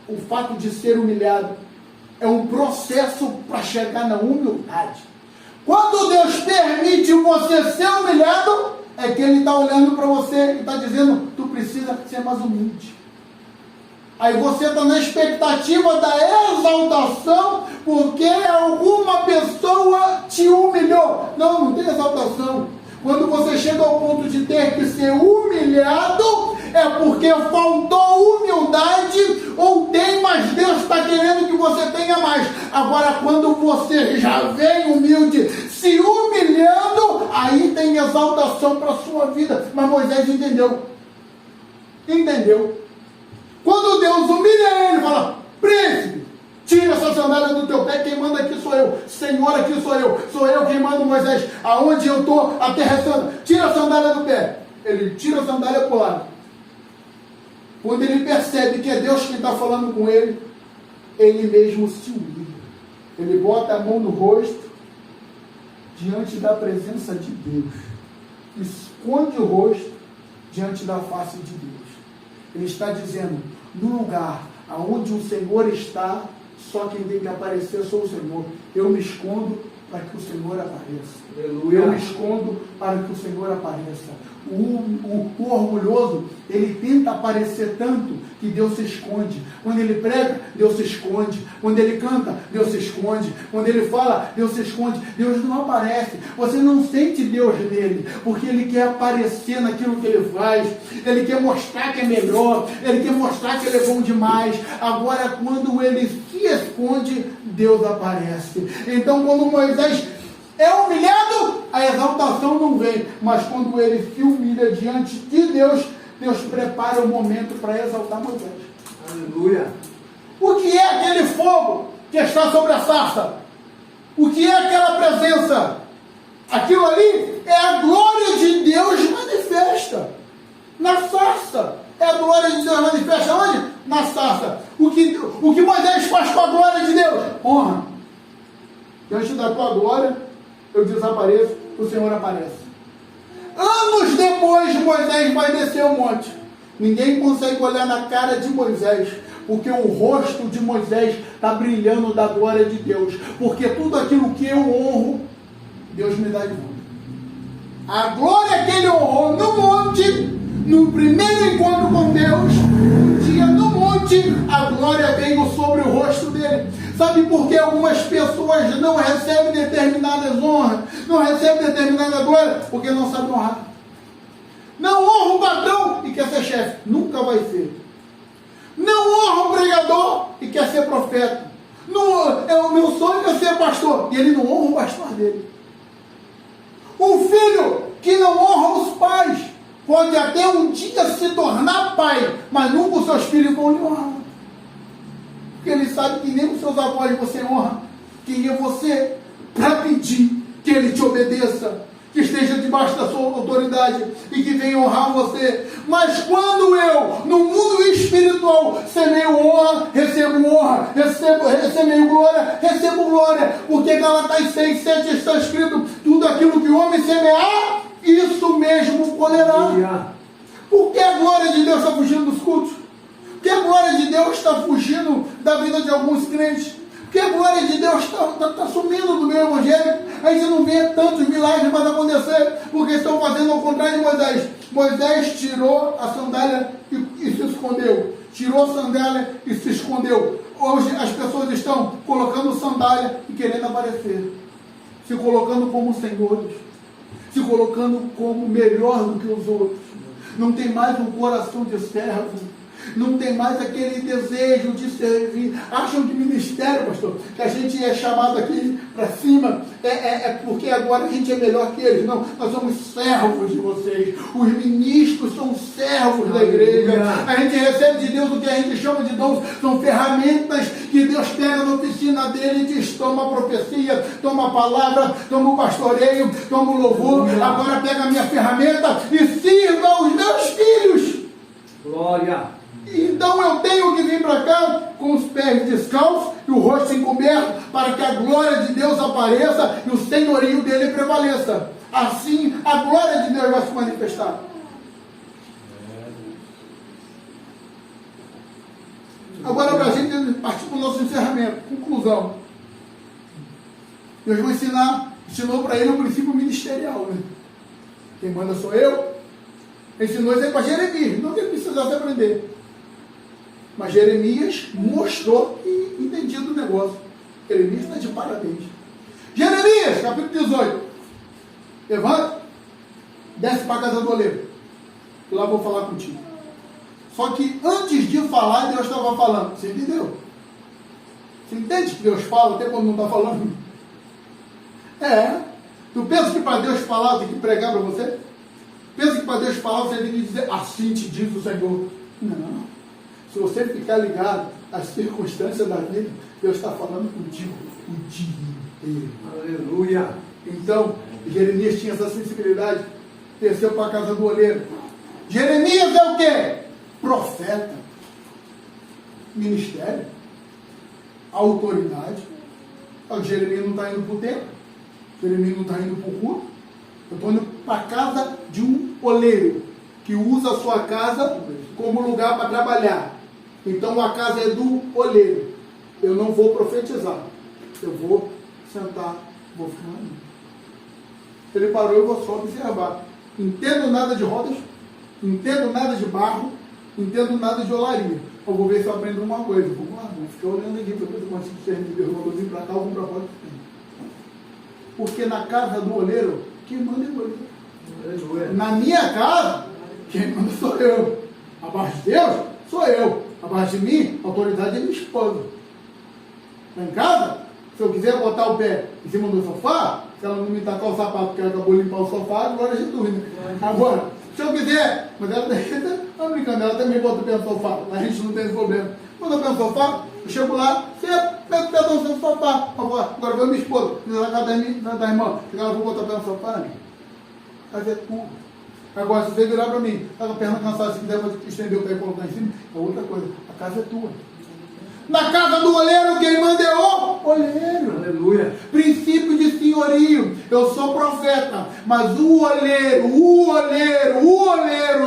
o fato de ser humilhado, é um processo para chegar na humildade. Quando Deus permite você ser humilhado, é que Ele está olhando para você e está dizendo: tu precisa ser mais humilde. Aí você está na expectativa da exaltação, porque alguma pessoa te humilhou. Não, não tem exaltação. Quando você chega ao ponto de ter que ser humilhado, é porque faltou humildade ou tem, mas Deus está querendo que você tenha mais. Agora, quando você já vem humilde, se humilhando, aí tem exaltação para a sua vida. Mas Moisés entendeu. Entendeu. Quando Deus humilha ele, fala: príncipe, tira essa sandália do teu pé, quem manda aqui sou eu. Senhor, aqui sou eu quem manda. Moisés, aonde eu estou, a terra é santa. Tira a sandália do pé. Ele tira a sandália para o lado. Quando ele percebe que é Deus quem está falando com ele, ele mesmo se humilha. Ele bota a mão no rosto diante da presença de Deus. Esconde o rosto diante da face de Deus. Ele está dizendo: no lugar aonde o Senhor está, só quem tem que aparecer sou o Senhor. Eu me escondo para que o Senhor apareça. Aleluia. Eu me escondo para que o Senhor apareça. O orgulhoso, ele tenta aparecer tanto que Deus se esconde. Quando ele prega, Deus se esconde. Quando ele canta, Deus se esconde. Quando ele fala, Deus se esconde. Deus não aparece. Você não sente Deus nele, porque ele quer aparecer naquilo que ele faz. Ele quer mostrar que é melhor. Ele quer mostrar que ele é bom demais. Agora, quando ele se esconde, Deus aparece. Então, quando Moisés é humilhado, a exaltação não vem. Mas quando ele se humilha diante de Deus, Deus prepara o momento para exaltar Moisés. Aleluia. O que é aquele fogo que está sobre a sarça? O que é aquela presença? Aquilo ali é a glória de Deus manifesta na sarça. É a glória de Deus manifesta onde? Na sarça. O que Moisés faz com a glória de Deus? Honra. Diante da tua glória, eu desapareço, o Senhor aparece. Anos depois, Moisés vai descer o monte. Ninguém consegue olhar na cara de Moisés, porque o rosto de Moisés está brilhando da glória de Deus. Porque tudo aquilo que eu honro, Deus me dá de volta. A glória que ele honrou no monte, no primeiro encontro com Deus, um dia no monte, a glória veio sobre o rosto dele. Sabe por que algumas pessoas não recebem determinadas honras, não recebem determinada glória? Porque não sabem honrar. Não honra o patrão e quer ser chefe. Nunca vai ser. Não honra o pregador e quer ser profeta. Não, o meu sonho é ser pastor. E ele não honra o pastor dele. Um filho que não honra os pais pode até um dia se tornar pai, mas nunca os seus filhos vão lhe honrar. Porque ele sabe que nem os seus avós você honra. Quem é você para pedir que ele te obedeça, que esteja debaixo da sua autoridade e que venha honrar você. Mas quando eu, no mundo espiritual, semeio honra, semeio glória, recebo glória, porque Galatas 6:7 está escrito: tudo aquilo que o homem semear, isso mesmo colherá. Por que a glória de Deus está fugindo dos cultos? Por que a glória de Deus está fugindo da vida de alguns crentes? Porque a glória de Deus está sumindo do meu evangelho. A gente não vê tantos milagres mais acontecer, porque estão fazendo ao contrário de Moisés. Moisés tirou a sandália e se escondeu. Tirou a sandália e se escondeu. Hoje as pessoas estão colocando sandália e querendo aparecer. Se colocando como senhores. Se colocando como melhor do que os outros. Não tem mais um coração de servo. Não tem mais aquele desejo de servir. Acham que ministério, pastor, que a gente é chamado aqui para cima, é porque agora a gente é melhor que eles. Não, nós somos servos de vocês. Os ministros são servos da igreja. A gente recebe de Deus o que a gente chama de dons. São ferramentas que Deus pega na oficina dele e diz: toma a profecia, toma a palavra, toma o pastoreio, toma o louvor. Agora pega a minha ferramenta e sirva aos meus filhos. Glória. Então eu tenho que vir para cá com os pés descalços e o rosto encoberto, para que a glória de Deus apareça e o senhorio dele prevaleça. Assim a glória de Deus vai se manifestar. Agora, para a gente partir para o nosso encerramento, conclusão. Deus vai ensinou para ele o princípio ministerial. Né? Quem manda sou eu. Ensinou isso aí para Jeremias, não que ele precisasse aprender. Mas Jeremias mostrou e entendia do negócio. Jeremias está de parabéns. Jeremias, capítulo 18. Levanta, desce para a casa do oleiro. Lá vou falar contigo. Só que antes de falar, Deus estava falando. Você entendeu? Você entende que Deus fala até quando não está falando? Tu pensa que para Deus falar tem que pregar para você? Pensa que para Deus falar você tem que dizer: assim te diz o Senhor. Não. Se você ficar ligado às circunstâncias da vida, Deus está falando contigo o dia inteiro. Aleluia. Então, Jeremias tinha essa sensibilidade. Desceu para a casa do oleiro. Jeremias é o quê? Profeta. Ministério. Autoridade. O Jeremias não está indo para o templo. Jeremias não está indo para o culto. Eu estou indo para a casa de um oleiro, que usa a sua casa como lugar para trabalhar. Então a casa é do oleiro. Eu não vou profetizar. Eu vou sentar, vou ficar ali. Ele parou e eu vou só observar. Entendo nada de rodas, entendo nada de barro, entendo nada de olaria. Eu vou ver se eu aprendo uma coisa. Vamos lá, vamos ficar olhando aqui para ver se eu consigo discernir. Deus mandou vir para cá, eu vou para fora. Porque na casa do oleiro, quem manda é o oleiro. Na minha casa, quem manda sou eu. Abaixo de Deus, sou eu. Abaixo de mim, a autoridade é minha esposa. Lá em casa, se eu quiser botar o pé em cima do sofá, se ela não me tacar o sapato porque ela acabou de limpar o sofá, agora a gente dorme. Agora, se eu quiser, mas ela está brincando, ela também bota o pé no sofá, a gente não tem esse problema. Quando eu pé no sofá, eu chego lá, você pega o pé no sofá. Agora vai minha esposa, na casa da irmã, ela vou botar o pé no sofá, né? Mas é tudo. Agora, se você virar para mim, está com a perna cansada, se quiser estender o pé e colocar em cima, é outra coisa. A casa é tua. Na casa do oleiro, quem manda é o oleiro. Aleluia. Princípio de senhorio. Eu sou profeta, mas o oleiro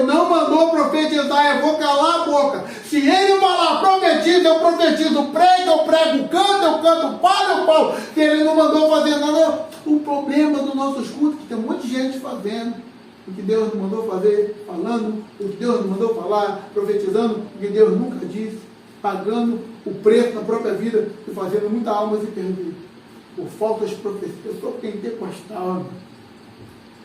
não mandou profetizar. Eu vou calar a boca. Se ele falar profetiza, eu profetizo. Prega, eu prego. Canta, eu canto. Fala, eu falo. Se ele não mandou fazer nada, o problema dos nossos cultos é que tem um monte de gente fazendo o que Deus não mandou fazer, falando o que Deus não mandou falar, profetizando o que Deus nunca disse. pagando o preço na própria vida e fazendo muita alma se perder. Por falta de profecia. Eu sou pentecostal.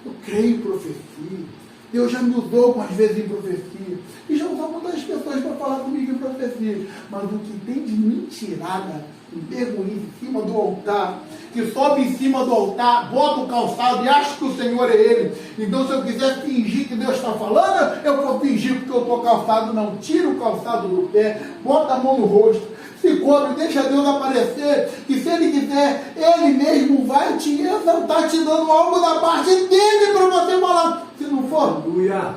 Eu creio em profecia. Deus já me usou algumas vezes em profecia. E já usou muitas pessoas para falar comigo em profecia. Mas o que tem de mentirada, mergulho em cima do altar, que sobe em cima do altar, bota o calçado e acha que o Senhor é Ele. Então, se eu quiser fingir que Deus está falando, eu vou fingir porque eu estou calçado. Não, tira o calçado do pé, bota a mão no rosto, se cobre, deixa Deus aparecer, que se Ele quiser, Ele mesmo vai te exaltar, te dando algo da parte dEle para você falar. Se não for, Aleluia.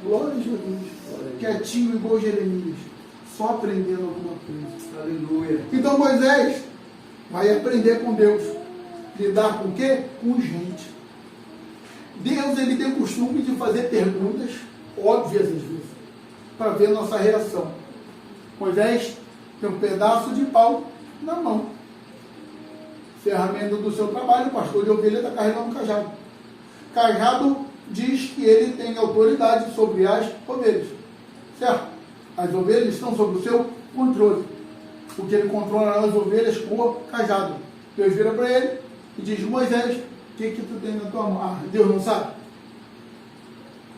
glória a Jesus, quietinho igual Jeremias, só aprendendo alguma coisa. Aleluia. Então Moisés vai aprender com Deus. Lidar com o quê? Com gente. Deus, ele tem o costume de fazer perguntas óbvias às vezes, para ver nossa reação. Moisés tem um pedaço de pau na mão. Ferramenta do seu trabalho, o pastor de ovelha está carregando um cajado. Cajado diz que ele tem autoridade sobre as ovelhas. Certo? As ovelhas estão sob o seu controle. Porque ele controla as ovelhas com o cajado. Deus vira para ele e diz: Moisés, o que tu tem na tua mão? Ah, Deus não sabe?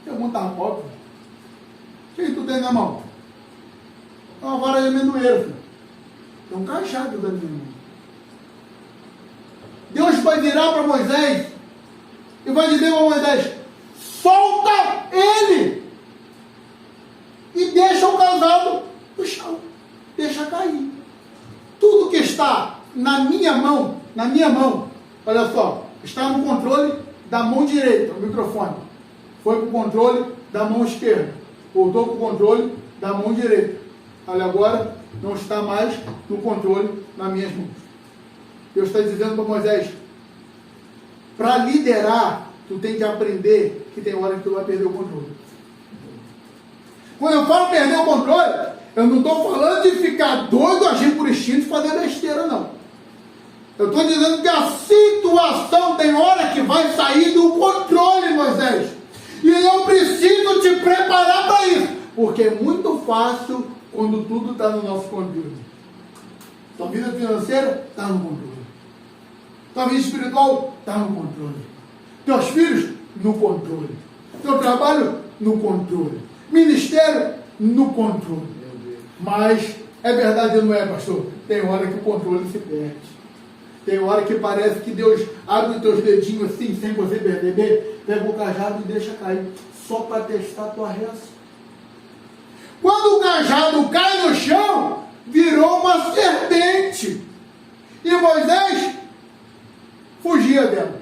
Pergunta óbvia. O que tu tem na mão? É uma vara de amendoeiro. É um cajado da minha mão. Deus vai virar para Moisés e vai dizer para Moisés: solta ele! E deixa o cajado no chão. Deixa cair. Tudo que está na minha mão, olha só, está no controle da mão direita, o microfone. Foi para o controle da mão esquerda. Voltou para o controle da mão direita. Olha, agora não está mais no controle nas minhas mãos. Deus está dizendo para Moisés: para liderar, tu tem que aprender que tem hora que tu vai perder o controle. Quando eu falo perder o controle, eu não estou falando de ficar doido, agir por instinto e fazer besteira, não. Eu estou dizendo que a situação tem hora que vai sair do controle, Moisés. E eu preciso te preparar para isso. Porque é muito fácil quando tudo está no nosso controle. Tua vida financeira está no controle. Tua vida espiritual está no controle. Teus filhos, no controle. Teu trabalho, no controle. Ministério, no controle. Mas é verdade ou não é, pastor? Tem hora que o controle se perde. Tem hora que parece que Deus abre os teus dedinhos assim, sem você perceber, pega o cajado e deixa cair, só para testar a tua reação. Quando o cajado cai no chão, virou uma serpente. E Moisés fugia dela.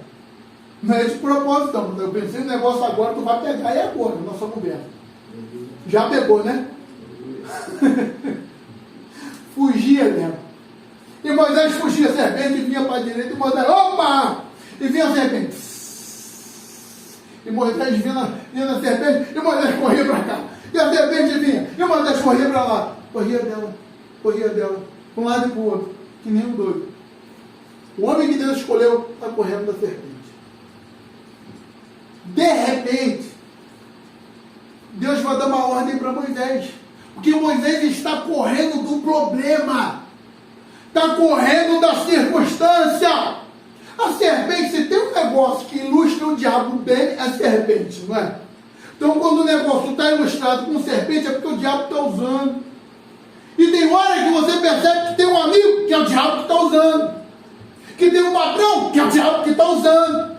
Não é de propósito, não. Eu pensei no negócio agora, tu vai pegar, e agora, nossa conversa. Já pegou, né? Fugia dela. E Moisés fugia, a serpente vinha para a direita, e Moisés, opa! E vinha a serpente. E Moisés vinha na serpente, e Moisés corria para cá. E a serpente vinha, e Moisés corria para lá. Corria dela, para um lado e para o outro, que nem um doido. O homem que Deus escolheu está correndo da serpente. De repente, Deus vai dar uma ordem para Moisés. Porque Moisés está correndo do problema. Está correndo da circunstância. A serpente, se tem um negócio que ilustra o diabo bem, é a serpente, não é? Então, quando o negócio está ilustrado com serpente, é porque o diabo está usando. E tem hora que você percebe que tem um amigo que é o diabo que está usando. Que tem um patrão que é o diabo que está usando.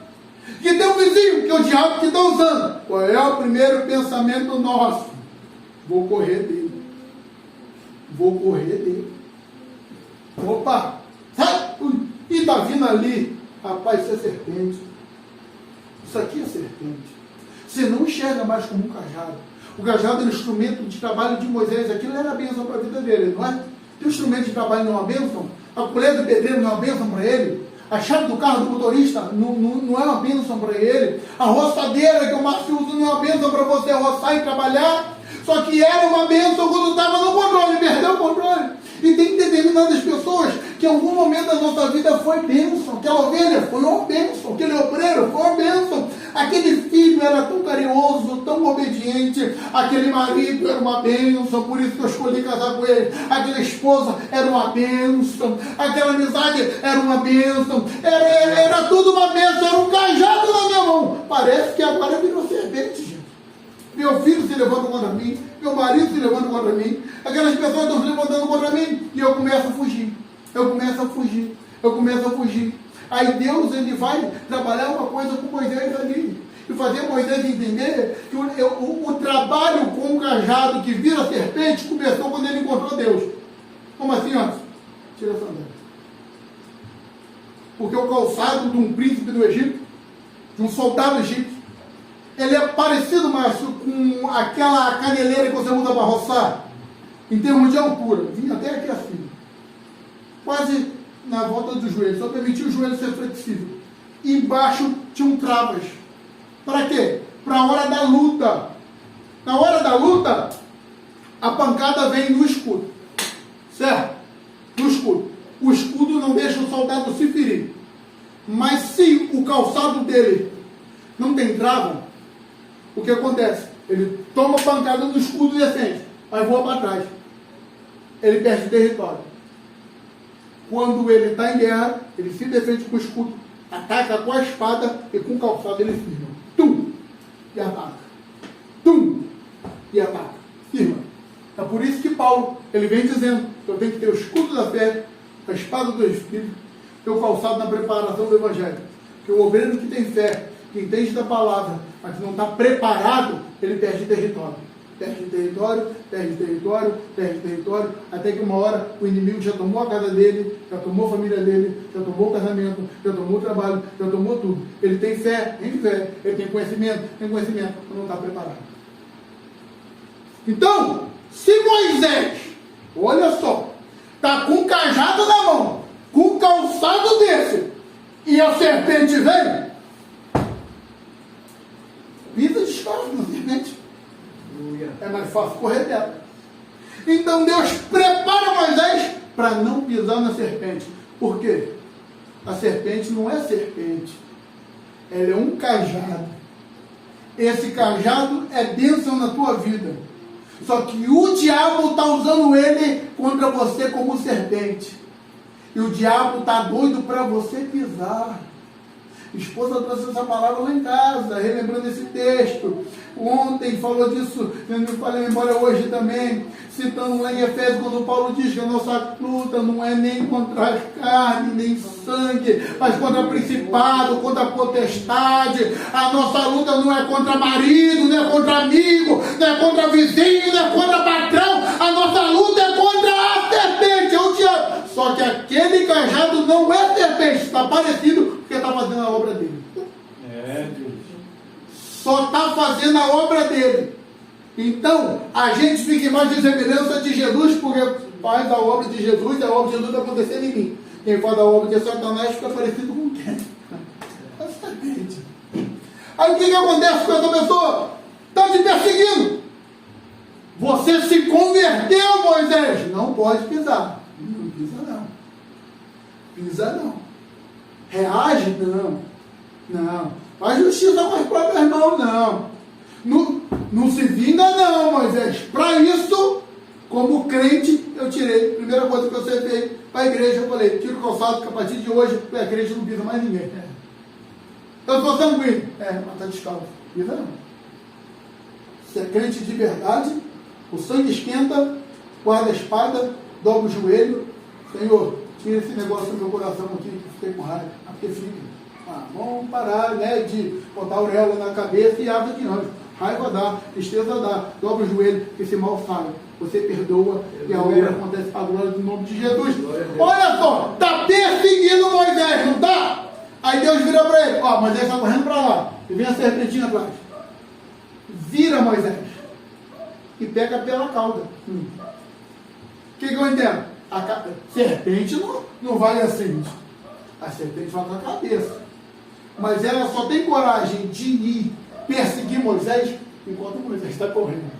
Que tem um vizinho que é o diabo que está usando. Qual é o primeiro pensamento nosso? Vou correr dele. Vou correr dele. Opa! Sai! E está vindo ali. Rapaz, isso é serpente. Isso aqui é serpente. Você não enxerga mais como um cajado. O cajado era o instrumento de trabalho de Moisés. Aquilo era a bênção para a vida dele, não é? Tem um instrumento de trabalho não é uma bênção? A colher do pedreiro não é uma bênção para ele? A chave do carro do motorista não é uma bênção para ele? A roçadeira que o Márcio usa não é uma bênção para você roçar e trabalhar? Só que era uma bênção quando estava no controle, perdeu o controle. E tem determinadas pessoas que em algum momento da nossa vida foi bênção. Aquela ovelha foi uma bênção, aquele obreiro foi uma bênção. Aquele filho era tão carinhoso, tão obediente. Aquele marido era uma bênção, por isso que eu escolhi casar com ele. Aquela esposa era uma bênção. Aquela amizade era uma bênção. Era tudo uma bênção, era um cajado na minha mão. Parece que agora virou serpente, gente. Meu filho se levanta contra mim, meu marido se levanta contra mim, aquelas pessoas estão se levantando contra mim, e eu começo a fugir. Aí Deus, ele vai trabalhar uma coisa com Moisés ali, e fazer Moisés entender que o trabalho com o cajado que vira serpente começou quando ele encontrou Deus. Como assim, ó? Tira a sandália. Porque o calçado de um príncipe do Egito, de um soldado egípcio, ele é parecido, Márcio, com aquela caneleira que você usa para roçar, em termos de altura. Vinha até aqui assim, quase na volta do joelho, só permitia o joelho ser flexível. E embaixo tinham travas. Para quê? Para a hora da luta. Na hora da luta, a pancada vem no escudo. Certo? No escudo. O escudo não deixa o soldado se ferir. Mas se o calçado dele não tem trava, o que acontece? Ele toma pancada no escudo e defende, mas voa para trás. Ele perde território. Quando ele está em guerra, ele se defende com o escudo, ataca com a espada e com o calçado ele firma. Tum! E ataca. Tum! E ataca. Firma. É por isso que Paulo, ele vem dizendo que eu tenho que ter o escudo da fé, a espada do Espírito, ter o calçado na preparação do Evangelho. Que o obreiro que tem fé, que entende da palavra, mas que não está preparado, ele perde território. Perde território, até que uma hora o inimigo já tomou a casa dele, já tomou a família dele, já tomou o casamento, já tomou o trabalho, já tomou tudo. Ele tem fé, ele tem conhecimento, mas não está preparado. Então, se Moisés, olha só, está com um cajado na mão, com um calçado desse, e a serpente vem, pisa de escala na serpente. É mais fácil correr dela. Então Deus prepara Moisés para não pisar na serpente. Por quê? A serpente não é serpente. Ela é um cajado. Esse cajado é bênção na tua vida. Só que o diabo está usando ele contra você como serpente. E o diabo está doido para você pisar. A esposa trouxe essa palavra lá em casa, relembrando esse texto. Ontem falou disso, eu falei embora hoje também, citando lá em Efésios, quando Paulo diz que a nossa luta não é nem contra a carne, nem sangue, mas contra principado, contra potestade. A nossa luta não é contra marido, não é contra amigo, não é contra vizinho, não é contra patrão. A nossa luta é contra a serpente, é o diabo. Só que aquele cajado não é serpente, está parecido porque está fazendo a obra dele. Só está fazendo a obra dele. Então, a gente fica mais de semelhança de Jesus, porque faz a obra de Jesus e a obra de Jesus está acontecendo em mim. Quem faz a obra de Satanás fica parecido com quem? Exatamente. Aí o que acontece com essa pessoa? Está te perseguindo. Você se converteu, Moisés. Não pode pisar. Não pisa não. Pisa não. Reage? Não. Não. Faz justiça com as próprias mãos? Não. Não se vinga não, Moisés. Para isso, como crente, eu tirei. Primeira coisa que você fez para a igreja, eu falei, tira o calçado, que a partir de hoje, a crente não pisa mais ninguém. Eu sou sanguíneo. Mas está descalço. Pisa não. Se é crente de verdade, o sangue esquenta, guarda a espada, dobra o joelho. Senhor, tira esse negócio do meu coração aqui, que fiquei com raiva. Porque fica. Vamos parar, de botar a auréola na cabeça e asa de anjo. Raiva dá, tristeza dá, dobra o joelho, que esse mal sai. Você perdoa e a obra acontece para a glória do nome de Jesus. Olha só, está perseguindo Moisés, não está? Aí Deus vira para ele, Moisés está correndo para lá, e vem a serpentinha atrás. Vira Moisés e pega pela cauda. O que eu entendo? A serpente não vai assim. A serpente vai com a cabeça. Mas ela só tem coragem de ir perseguir Moisés enquanto Moisés está correndo.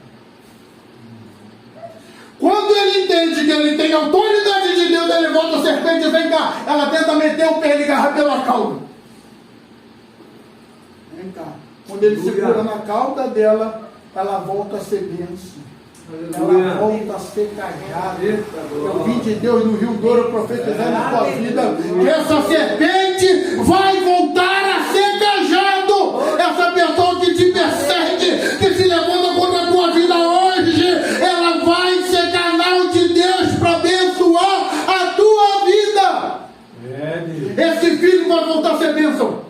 Quando ele entende que ele tem autoridade de Deus, ele volta a serpente e vem cá. Ela tenta meter o pé e ele agarra pela cauda. Vem cá. Quando ele Aleluia. segura na cauda dela, ela volta a ser bênção. Aleluia. Ela volta a ser cajada. Eita, Eu vim de Deus no Rio Douro profetizando na tua vida que essa serpente vai voltar a ser cajado. Essa pessoa que te persegue, que se levanta contra a tua vida hoje, ela vai ser canal de Deus para abençoar a tua vida. Esse filho vai voltar a ser bênção.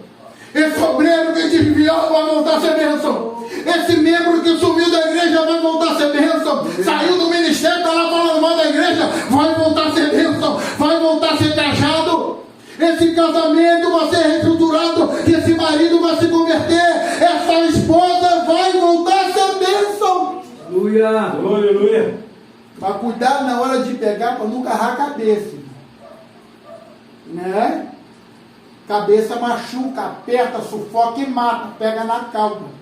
Esse obreiro que desviou vai voltar a ser bênção. Esse membro que sumiu da igreja vai voltar a ser bênção. Saiu do ministério, está lá falando mal da igreja, vai voltar a ser bênção. Vai voltar a ser cajado. Esse casamento vai ser reestruturado. Esse marido vai se converter. Essa esposa vai voltar a ser bênção. Aleluia. Aleluia. Mas cuidado na hora de pegar para não agarrar a cabeça. Né? Cabeça machuca, aperta, sufoca e mata. Pega na cauda.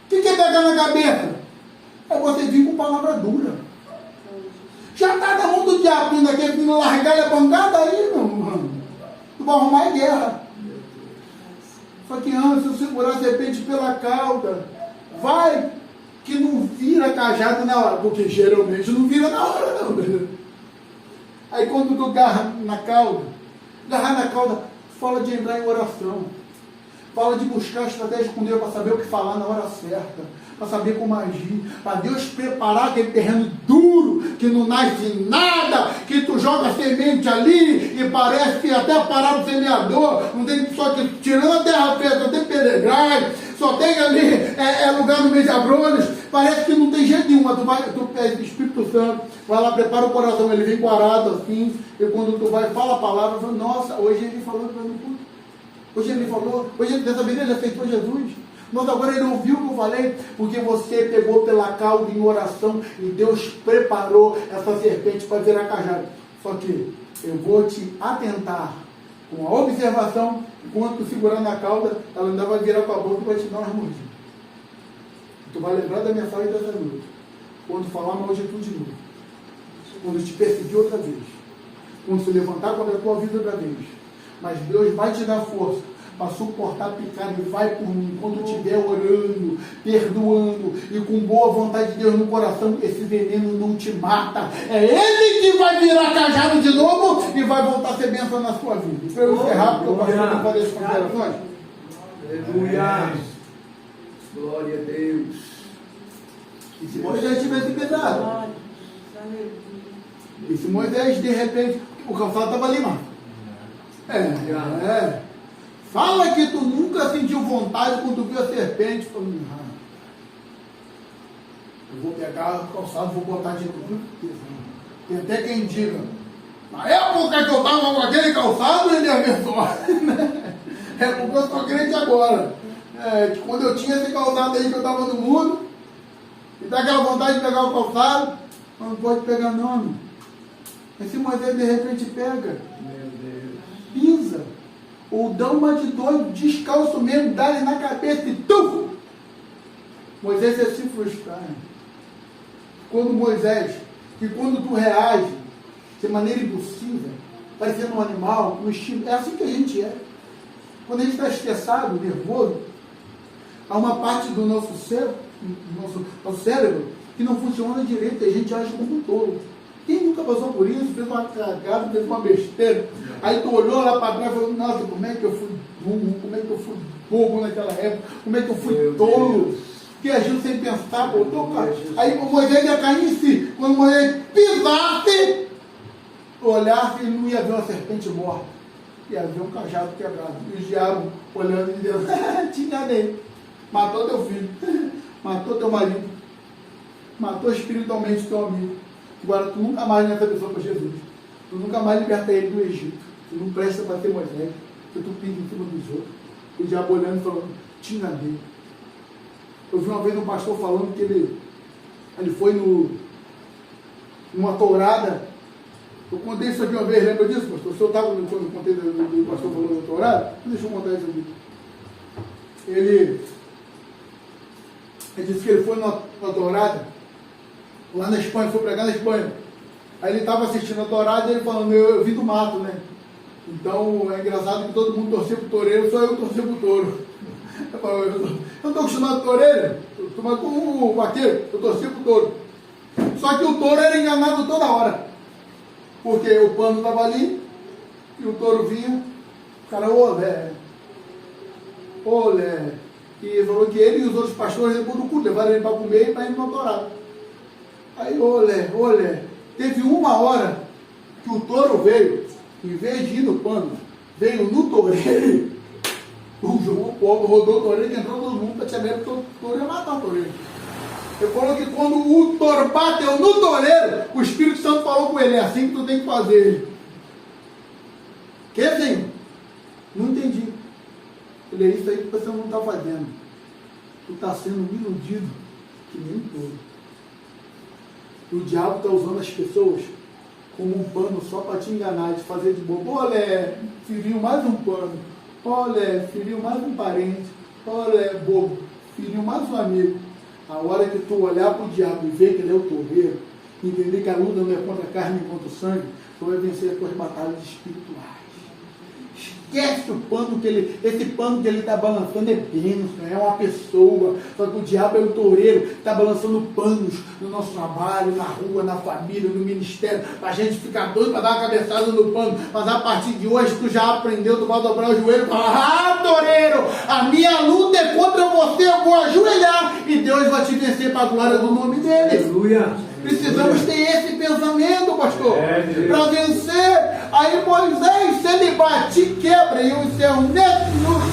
O que é pegar na cabeça? É você vir com palavra dura. Já está na mão do diabo, ainda quer vir largar a pancada aí, meu mano. Tu vai arrumar a guerra. Só que antes eu segurar a serpente pela cauda, vai que não vira cajado na hora, porque geralmente não vira na hora, não. Aí quando tu agarra na cauda, fala de entrar em oração. Fala de buscar estratégia com Deus para saber o que falar na hora certa, para saber como agir, para Deus preparar aquele terreno duro, que não nasce nada, que tu joga semente ali e parece que até parar o semeador, não tem só que, tirando a terra preta, só tem pedregais, só tem ali lugar no meio de abrolhos, parece que não tem jeito nenhum, mas tu é Espírito Santo, vai lá, prepara o coração, ele vem com arado assim, e quando tu vai, fala a palavra, fala, nossa, hoje ele falou para mim tudo. Hoje ele falou, hoje dessa vez ele aceitou Jesus. Mas agora ele ouviu o que eu falei, porque você pegou pela cauda em oração e Deus preparou essa serpente para virar cajado. Só que eu vou te atentar com a observação, enquanto segurando a cauda, ela ainda vai virar com a boca e vai te dar umas mordidas. Tu vai lembrar da mensagem dessa noite. Quando falar mal de tudo de novo. Quando te perseguir outra vez. Quando se levantar contra a tua vida outra vez. Mas Deus vai te dar força para suportar picado e vai por mim. Quando estiver orando, perdoando e com boa vontade de Deus no coração, esse veneno não te mata. É Ele que vai virar cajado de novo e vai voltar a ser bênção na sua vida. E para eu encerrar, porque o pastor não fazer as considerações. Aleluia. Glória a Deus. E se Moisés tivesse cuidado? E se Moisés, de repente, o calçado estava ali, mano. Fala que tu nunca sentiu vontade quando tu viu a serpente. Falando, eu vou pegar o calçado, vou botar de novo. Tem até quem diga, na época que eu estava com aquele calçado, ele abençoou. É porque eu sou crente agora. Que quando eu tinha esse calçado aí que eu estava no mundo, e dá aquela vontade de pegar o calçado, não pode pegar não. Esse Moisés de repente pega. Pisa, ou dá uma de doido, descalço mesmo, dá-lhe na cabeça e tum! Moisés ia se frustrar. Quando Moisés, que quando tu reage de maneira impulsiva, parecendo um animal, um instinto, é assim que a gente é. Quando a gente está estressado, nervoso, há uma parte do nosso cérebro que não funciona direito, e a gente age como um tolo. Quem nunca passou por isso, fez uma cagada, fez uma besteira, aí tu olhou lá para trás e falou, nossa, como é que eu fui burro, como é que eu fui bobo naquela época, como é que eu fui tolo, que agiu sem pensar, botou, cara. Aí o Moisés ia cair em si, quando Moisés pisasse, olhasse, ele não ia ver uma serpente morta, ia ver um cajado quebrado, e o diabo olhando e dizendo, te enganei, matou teu filho, matou teu marido, matou espiritualmente teu amigo. Agora, tu nunca mais leva essa pessoa para Jesus. Tu nunca mais liberta ele do Egito. Tu não presta para ter Moisés. Tu pisa em cima dos outros. O diabo olhando e falando, te enganei. Eu vi uma vez um pastor falando que ele foi numa tourada. Eu contei isso aqui uma vez, lembra disso, pastor? O senhor estava quando eu contei do pastor falando da tourada? Deixa eu contar isso aqui. Ele disse que ele foi numa tourada lá na Espanha, foi pregar na Espanha. Aí ele estava assistindo a tourada e ele falando, eu vim do mato, né? Então é engraçado que todo mundo torcia pro toureiro, só eu torcia pro touro. Eu não estou acostumado com a orelha, estou acostumado com o vaqueiro, eu torci pro touro. Só que o touro era enganado toda hora. Porque o pano estava ali, e o touro vinha, o cara, olé. E falou que ele e os outros pastores, depois do culto, levaram ele para comer e para ir no doutorado. Aí, olé. Teve uma hora que o touro veio, em vez de ir no pano, veio no toureiro. O povo rodou o toureiro e entrou todo mundo para te saber que o touro ia matar o toureiro. Ele falou que quando o touro bateu no toureiro, o Espírito Santo falou com ele, é assim que tu tem que fazer. Que assim? Não entendi. Ele é isso aí que você não está fazendo. Tu está sendo iludido que nem um touro. O diabo está usando as pessoas como um pano só para te enganar, te fazer de bobo. Olé, feriu mais um pano. Olé, feriu mais um parente. Olé, bobo, feriu mais um amigo. A hora que tu olhar para o diabo e ver que ele é o toureiro, entender que a luta não é contra a carne e contra o sangue, tu vai vencer as tuas batalhas espirituais. Esquece o pano que ele, esse pano que ele está balançando é bênção, é uma pessoa. Só que o diabo é o toureiro, está balançando panos no nosso trabalho, na rua, na família, no ministério, para a gente ficar doido para dar uma cabeçada no pano. Mas a partir de hoje tu já aprendeu, tu vai dobrar o joelho e falar, toureiro, a minha luta é contra você, eu vou ajoelhar e Deus vai te vencer para a glória do nome dele. Aleluia. Precisamos ter esse pensamento, pastor, para vencer. Aí Moisés, se ele bate e quebra, e eu encerro nesse minuto,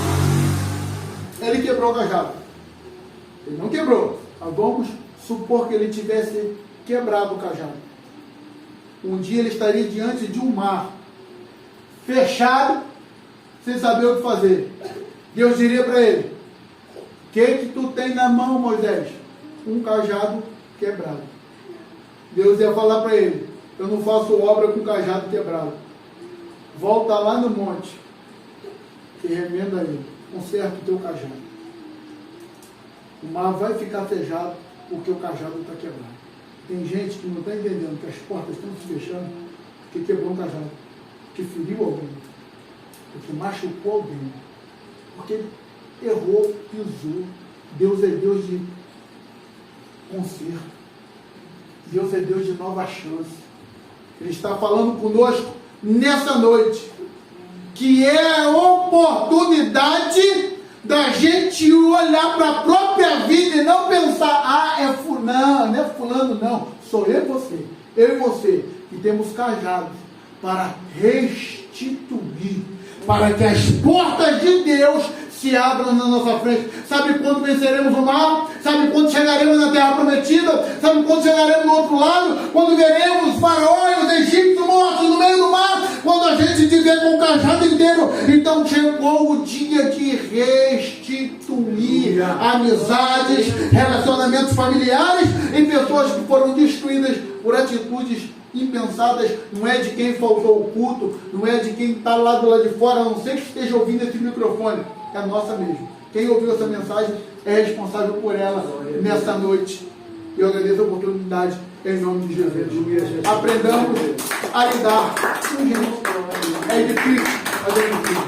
ele quebrou o cajado. Ele não quebrou, mas vamos supor que ele tivesse quebrado o cajado. Um dia ele estaria diante de um mar fechado, sem saber o que fazer. Deus diria para ele, o que tu tem na mão, Moisés? Um cajado quebrado. Deus ia falar para ele, eu não faço obra com cajado quebrado. Volta lá no monte e remenda ele, conserta o teu cajado. O mar vai ficar fechado porque o cajado está quebrado. Tem gente que não está entendendo que as portas estão se fechando porque quebrou um cajado, porque feriu alguém, porque machucou alguém, porque errou, pisou. Deus é Deus de conserto. Deus é Deus de nova chance. Ele está falando conosco nessa noite, que é a oportunidade da gente olhar para a própria vida e não pensar, é fulano, não é fulano não, sou eu e você, que temos cajados para restituir, para que as portas de Deus se abram na nossa frente. Sabe quando venceremos o mal? Sabe quando chegaremos na terra prometida? Sabe quando chegaremos do outro lado? Quando veremos os faraós, os egípcios mortos no meio do mar? Quando a gente tiver com o cajado inteiro. Então chegou o dia de restituir amizades, relacionamentos familiares e pessoas que foram destruídas por atitudes impensadas. Não é de quem faltou o culto, não é de quem está lá do lado de fora, a não ser que esteja ouvindo esse microfone. É nossa mesmo. Quem ouviu essa mensagem é responsável por ela nessa noite. Eu agradeço a oportunidade em nome de Jesus. Aprendamos a lidar com gente. É difícil, mas é difícil.